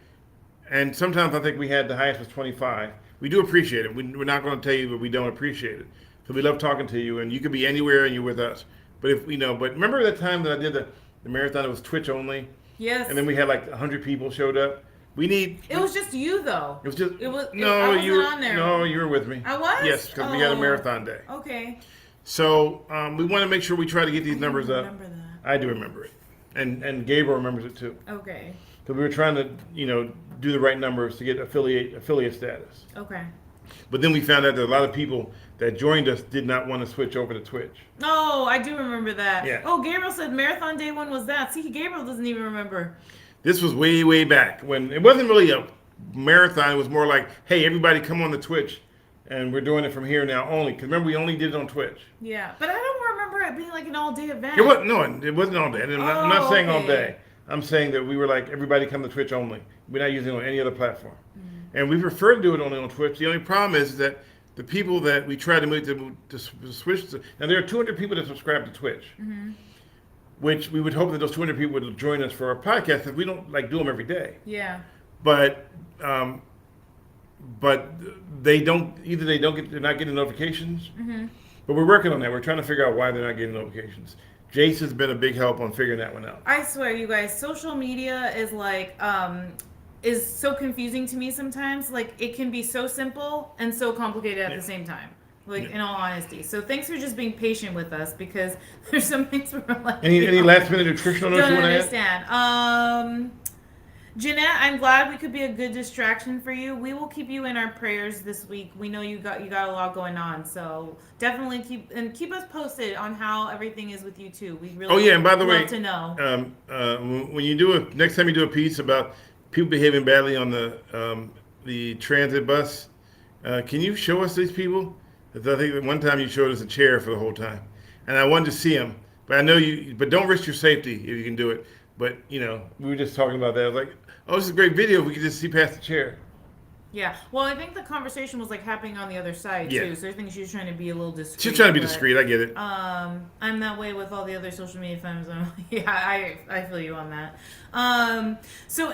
And sometimes I think we had the highest was 25. We do appreciate it. We're not going to tell you that we don't appreciate it. So we love talking to you, and you could be anywhere and you're with us. But if but remember that time that I did the marathon? It was Twitch only, Yes. and then we had like 100 people showed up. It was just you though. It was just I no, wasn't you were on there. no, you were with me. I was? Yes, because we had a marathon day. Okay. So we want to make sure we try to get these numbers up. Remember that. I do remember it, and Gabriel remembers it too. Okay. So we were trying to do the right numbers to get affiliate status. Okay. But then we found out that a lot of people that joined us did not want to switch over to Twitch. Oh, I do remember that. Yeah. Oh, Gabriel said Marathon Day when was that? See, Gabriel doesn't even remember. This was way, way back when it wasn't really a marathon. It was more like, hey, everybody come on the Twitch, and we're doing it from here now only. Because remember, we only did it on Twitch. Yeah, but I don't remember it being like an all-day event. It wasn't all day. And I'm not saying all okay. day. I'm saying that we were like, everybody come to Twitch only. We're not using it on any other platform. And we prefer to do it only on Twitch. The only problem is that the people that we try to move to switch to, now there are 200 people that subscribe to Twitch, which we would hope that those 200 people would join us for our podcast because we don't like do them every day. Yeah. But they don't they're not getting notifications. But we're working on that. We're trying to figure out why they're not getting notifications. Jace has been a big help on figuring that one out. I swear, you guys, social media is like is so confusing to me sometimes. Like it can be so simple and so complicated at the same time. Like in all honesty. So thanks for just being patient with us because there's some things we're like Any last minute nutritional notes you don't want to understand. Jeanette, I'm glad we could be a good distraction for you. We will keep you in our prayers this week. We know you got a lot going on, so definitely keep us posted on how everything is with you too. We really and by the way, love to know. When you next time you do a piece about people behaving badly on the transit bus, can you show us these people? Because I think that one time you showed us a chair for the whole time, and I wanted to see them. But I know you. But don't risk your safety if you can do it. But we were just talking about that. I was like, oh, this is a great video. If we could just see past the chair. Yeah. Well, I think the conversation was like happening on the other side too. So I think she's trying to be a little discreet. She's trying to be discreet. I get it. I'm that way with all the other social media times. I feel you on that. So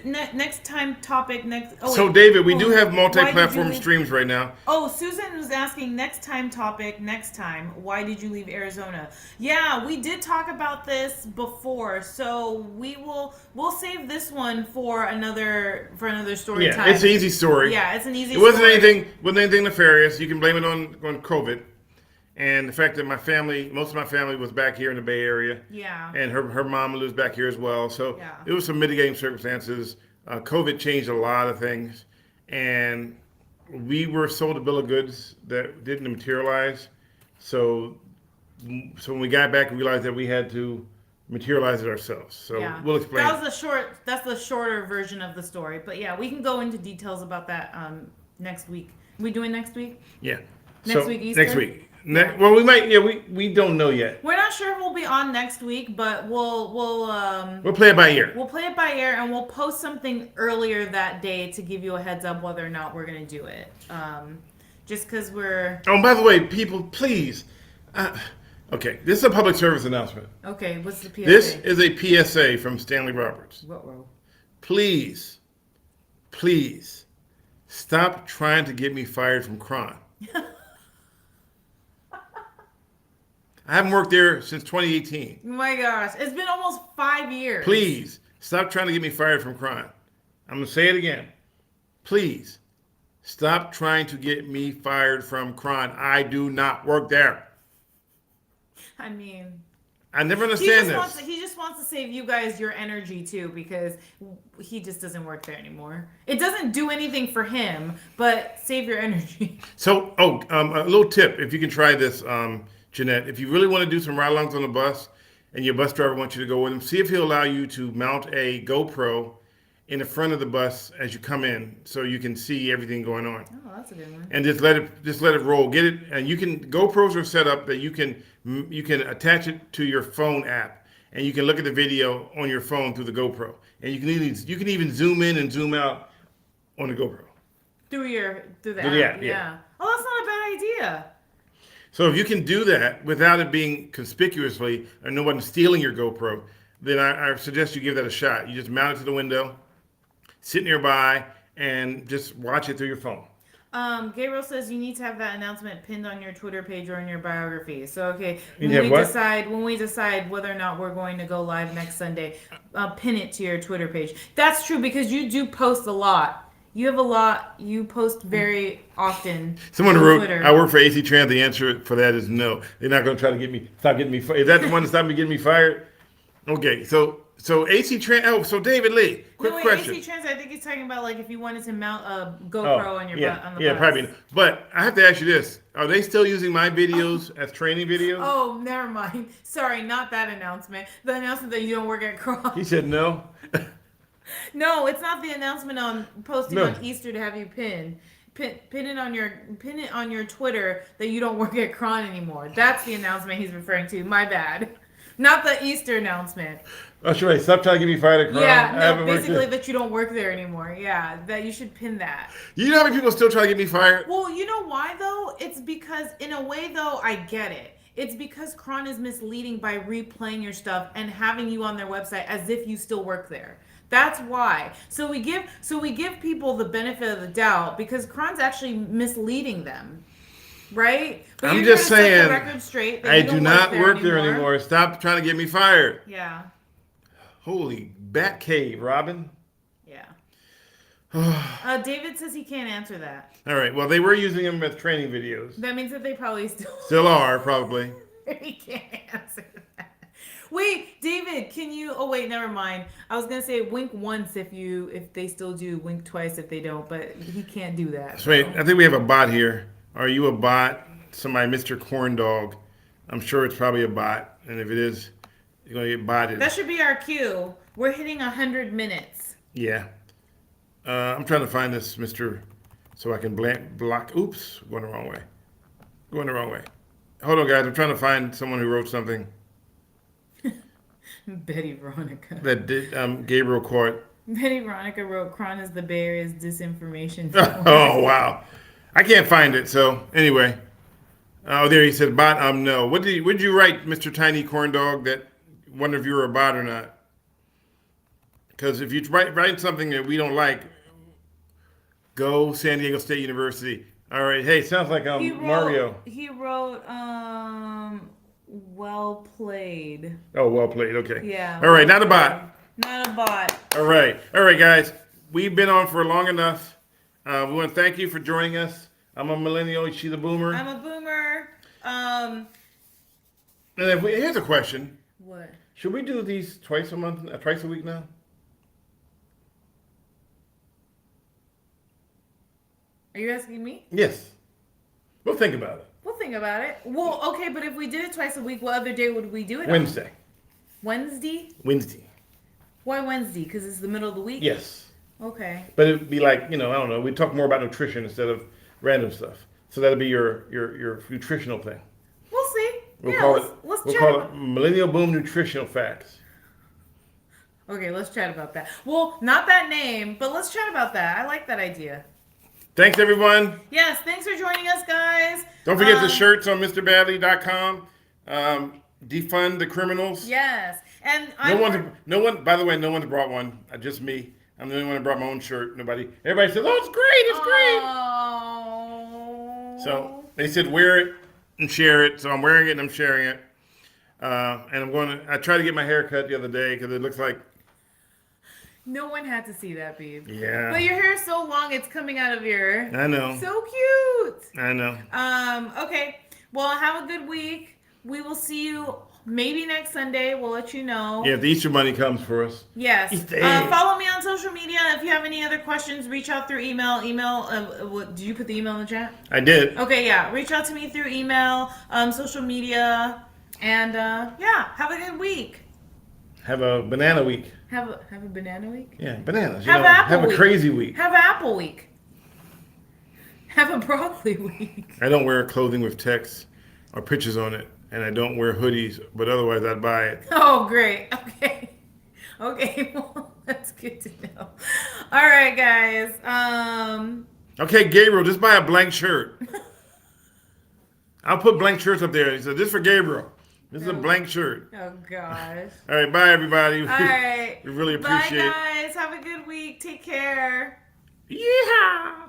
next time topic next? Oh, so wait. David, we do have multi-platform streams right now. Oh, Susan was asking next time topic next time. Why did you leave Arizona? Yeah, we did talk about this before, so we'll save this one for another story time. It's an easy story. Yeah, it's an easy. It wasn't story. anything nefarious. You can blame it on COVID. And the fact that most of my family was back here in the Bay Area. Yeah. And her mom lives back here as well. So it was some mitigating circumstances. COVID changed a lot of things. And we were sold a bill of goods that didn't materialize. So when we got back, we realized that we had to materialize it ourselves. So we'll explain. That's the shorter version of the story. But yeah, we can go into details about that next week. We doing next week? Yeah. Next week, Easter? Next week. Well, we might. Yeah, we don't know yet. We're not sure if we'll be on next week, but we'll play it by ear. We'll play it by ear, and we'll post something earlier that day to give you a heads up whether or not we're gonna do it. Just because we're. Oh, by the way, people, please. Okay, this is a public service announcement. Okay, what's the PSA? This is a PSA from Stanley Roberts. What? Please, stop trying to get me fired from Kron. I haven't worked there since 2018. Oh my gosh, it's been almost 5 years. Please, stop trying to get me fired from Kron. I'm going to say it again. Please, stop trying to get me fired from Kron. I do not work there. I mean... I never understand He just wants to save you guys your energy too, because he just doesn't work there anymore. It doesn't do anything for him, but save your energy. So, a little tip, if you can try this, Jeanette, if you really want to do some ride-alongs on the bus and your bus driver wants you to go with him, see if he'll allow you to mount a GoPro in the front of the bus as you come in so you can see everything going on. Oh, that's a good one. And just let it roll. Get it, and GoPros are set up that you can attach it to your phone app, and you can look at the video on your phone through the GoPro. And you can even zoom in and zoom out on the GoPro. Through the the app. app, yeah. Oh, that's not a bad idea. So if you can do that without it being conspicuously or no one stealing your GoPro, then I suggest you give that a shot. You just mount it to the window, sit nearby, and just watch it through your phone. Gabriel says you need to have that announcement pinned on your Twitter page or in your biography. So okay, You have what? when we decide whether or not we're going to go live next Sunday, pin it to your Twitter page. That's true because you do post a lot. You have a lot. You post very often. Someone on wrote, Twitter. I work for AC Trans. The answer for that is no. They're not going to try to stop getting me fired. Is that the one to stop me getting me fired? Okay, so AC Trans. Oh, so David Lee, quick question. AC Trans, I think he's talking about like if you wanted to mount a GoPro on your on the bus. Probably. But I have to ask you this: are they still using my videos as training videos? Oh, never mind. Sorry, not that announcement. The announcement that you don't work at Cross. He said no. No, it's not the announcement on posting No. on Easter to have you pin it on your Twitter that you don't work at Cron anymore. That's the announcement he's referring to. My bad. Not the Easter announcement. Oh, should I stop trying to get me fired at Cron? Yeah, no, basically that you don't work there anymore. Yeah, that you should pin that. You know how many people still try to get me fired? Well, you know why though? It's because in a way though, I get it. It's because Cron is misleading by replaying your stuff and having you on their website as if you still work there. That's why. So we give people the benefit of the doubt because Cron's actually misleading them, right? But I'm you're just gonna set saying. the record straight that I you do don't not work there anymore. Stop trying to get me fired. Yeah, Holy bat cave, Robin. yeah. David says he can't answer that. All right. Well, they were using them as training videos. That means that they probably Still are, probably. he can't answer that. Wait, David, can you? Oh wait, never mind. I was gonna say wink once if they still do, wink twice if they don't, but he can't do that. So wait, I think we have a bot here. Are you a bot? Somebody, Mr. Corn Dog. I'm sure it's probably a bot, and if it is, you're gonna get botted. That should be our cue. We're hitting 100 minutes. Yeah. I'm trying to find this Mr. so I can block. Oops, going the wrong way. Going the wrong way. Hold on, guys. I'm trying to find someone who wrote something Betty Veronica. that did Gabriel caught. Betty Veronica wrote, "Cron is the Bay Area's disinformation." Oh wow, I can't find it. So anyway, oh there he said bot. No. What did you write, Mr. Tiny Corn Dog? That wonder if you were a bot or not. Because if you write something that we don't like, go San Diego State University. All right. Hey, sounds like Mario. He wrote, well played. Oh, well played. Okay. Yeah. All right, not a bot. Not a bot. All right, guys. We've been on for long enough. We want to thank you for joining us. I'm a millennial. She's a boomer. I'm a boomer. And here's a question: What? should we do these twice a week now? Are you asking me? Yes. We'll think about it. We'll think about it. Well, okay, but if we did it twice a week, what other day would we do it Wednesday. on? Wednesday? Wednesday. Why Wednesday? Because it's the middle of the week? Yes. Okay. But it'd be like, I don't know, we'd talk more about nutrition instead of random stuff. So that'll be your nutritional thing. We'll see. We'll Let's call chat it Millennial Boom Nutritional Facts. Okay, let's chat about that. Well, not that name, but let's chat about that. I like that idea. Thanks, everyone. Yes, thanks for joining us, guys. Don't forget the shirts on MrBadley.com. Defund the criminals. Yes, and No one. By the way, no one's brought one. Just me. I'm the only one that brought my own shirt. Nobody. Everybody says, "Oh, it's great! It's great!" So they said, "Wear it and share it." So I'm wearing it and I'm sharing it. And I tried to get my hair cut the other day because it looks like. No one had to see that, babe. Yeah. But your hair is so long, it's coming out of your. I know. So cute. I know. Okay. Well, have a good week. We will see you maybe next Sunday. We'll let you know. Yeah, if the Easter money comes for us. Yes. Easter egg. Follow me on social media. If you have any other questions, reach out through email. Did you put the email in the chat? I did. Okay, yeah. Reach out to me through email, social media, and yeah, have a good week. Have a banana week. Have a banana week? Yeah, bananas. Have apple Have a week. crazy week. Have apple week. Have a broccoli week. I don't wear clothing with text or pictures on it, and I don't wear hoodies, but otherwise I'd buy it. Oh, great. Okay. Okay, well, that's good to know. All right, guys. Okay, Gabriel, just buy a blank shirt. I'll put blank shirts up there. So this for Gabriel. This is a blank shirt. Oh gosh. All right, bye everybody. All right. We really appreciate it. Bye guys. Have a good week. Take care. Yeah.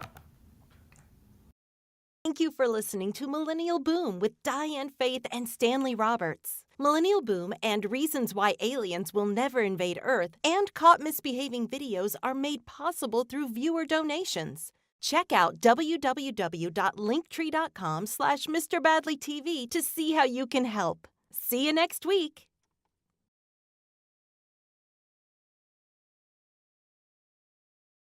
Thank you for listening to Millennial Boom with Diane Faith and Stanley Roberts. Millennial Boom and Reasons Why Aliens Will Never Invade Earth and Caught Misbehaving videos are made possible through viewer donations. Check out www.linktree.com/MrBadleyTV to see how you can help. See you next week.